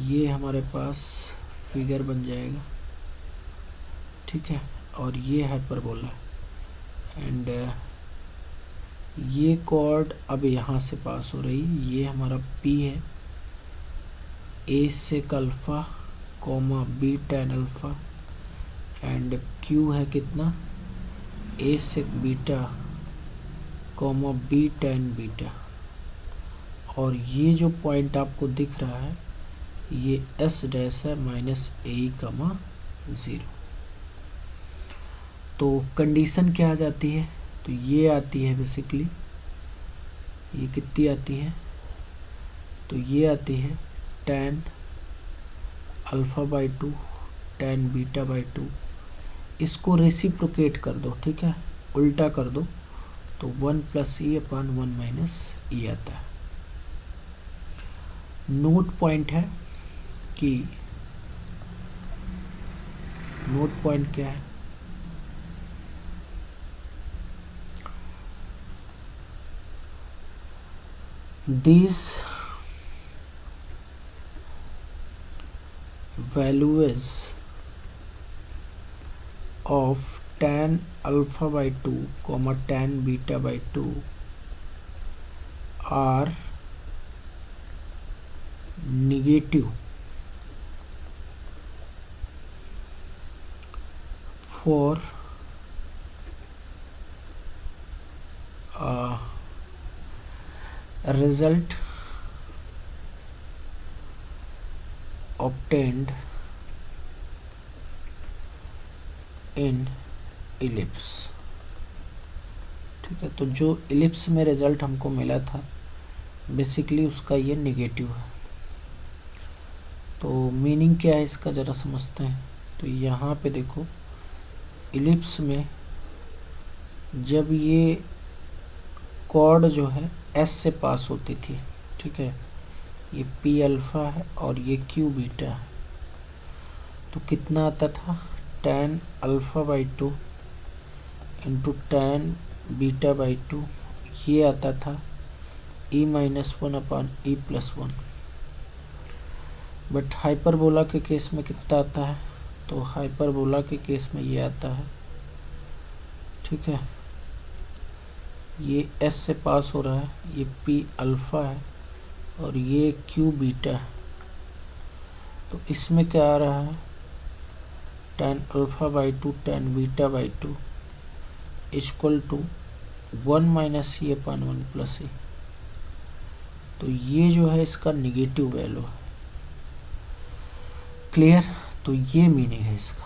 ये हमारे पास फिगर बन जाएगा, ठीक है, और ये हाइपरबोला, एंड ये कॉर्ड अब यहाँ से पास हो रही, ये हमारा P है, A sec alpha comma B tan alpha, and Q है कितना, A sec beta comma B tan beta, और ये जो पॉइंट आपको दिख रहा है ये S डैश है माइनस A कामा 0। तो कंडीशन क्या आ जाती है, तो ये आती है बेसिकली, ये कितनी आती है, तो ये आती है tan alpha by 2 tan beta by 2, इसको रेसिप्रोकेट कर दो, ठीक है, उल्टा कर दो, तो 1 प्लस ई अपान 1 माइनस ई आता है। नोट पॉइंट है कि नोट पॉइंट क्या है, these values of tan alpha by 2 comma tan beta by 2 are negative for result obtained in ellipse, ठीक है। तो जो इलिप्स में रिजल्ट हमको मिला था बेसिकली उसका ये नेगेटिव है। तो मीनिंग क्या है इसका ज़रा समझते हैं। तो यहाँ पे देखो इलिप्स में जब ये कॉर्ड जो है S से पास होती थी, ठीक है, ये P अल्फ़ा है और ये Q बीटा है, तो कितना आता था, tan alpha by 2 into tan beta by 2, ये आता था E minus 1 upon E plus 1। But hyperbola के केस में कितना आता है, तो हाइपरबोला के केस में ये आता है, ठीक है। ये एस से पास हो रहा है, ये पी अल्फ़ा है और ये क्यू बीटा है। तो इसमें क्या आ रहा है, tan alpha by 2 tan beta by 2 equal to 1 minus e upon 1 plus e. तो ये जो है इसका निगेटिव वैल्यू है। क्लियर? तो ये मीनिंग है इसका।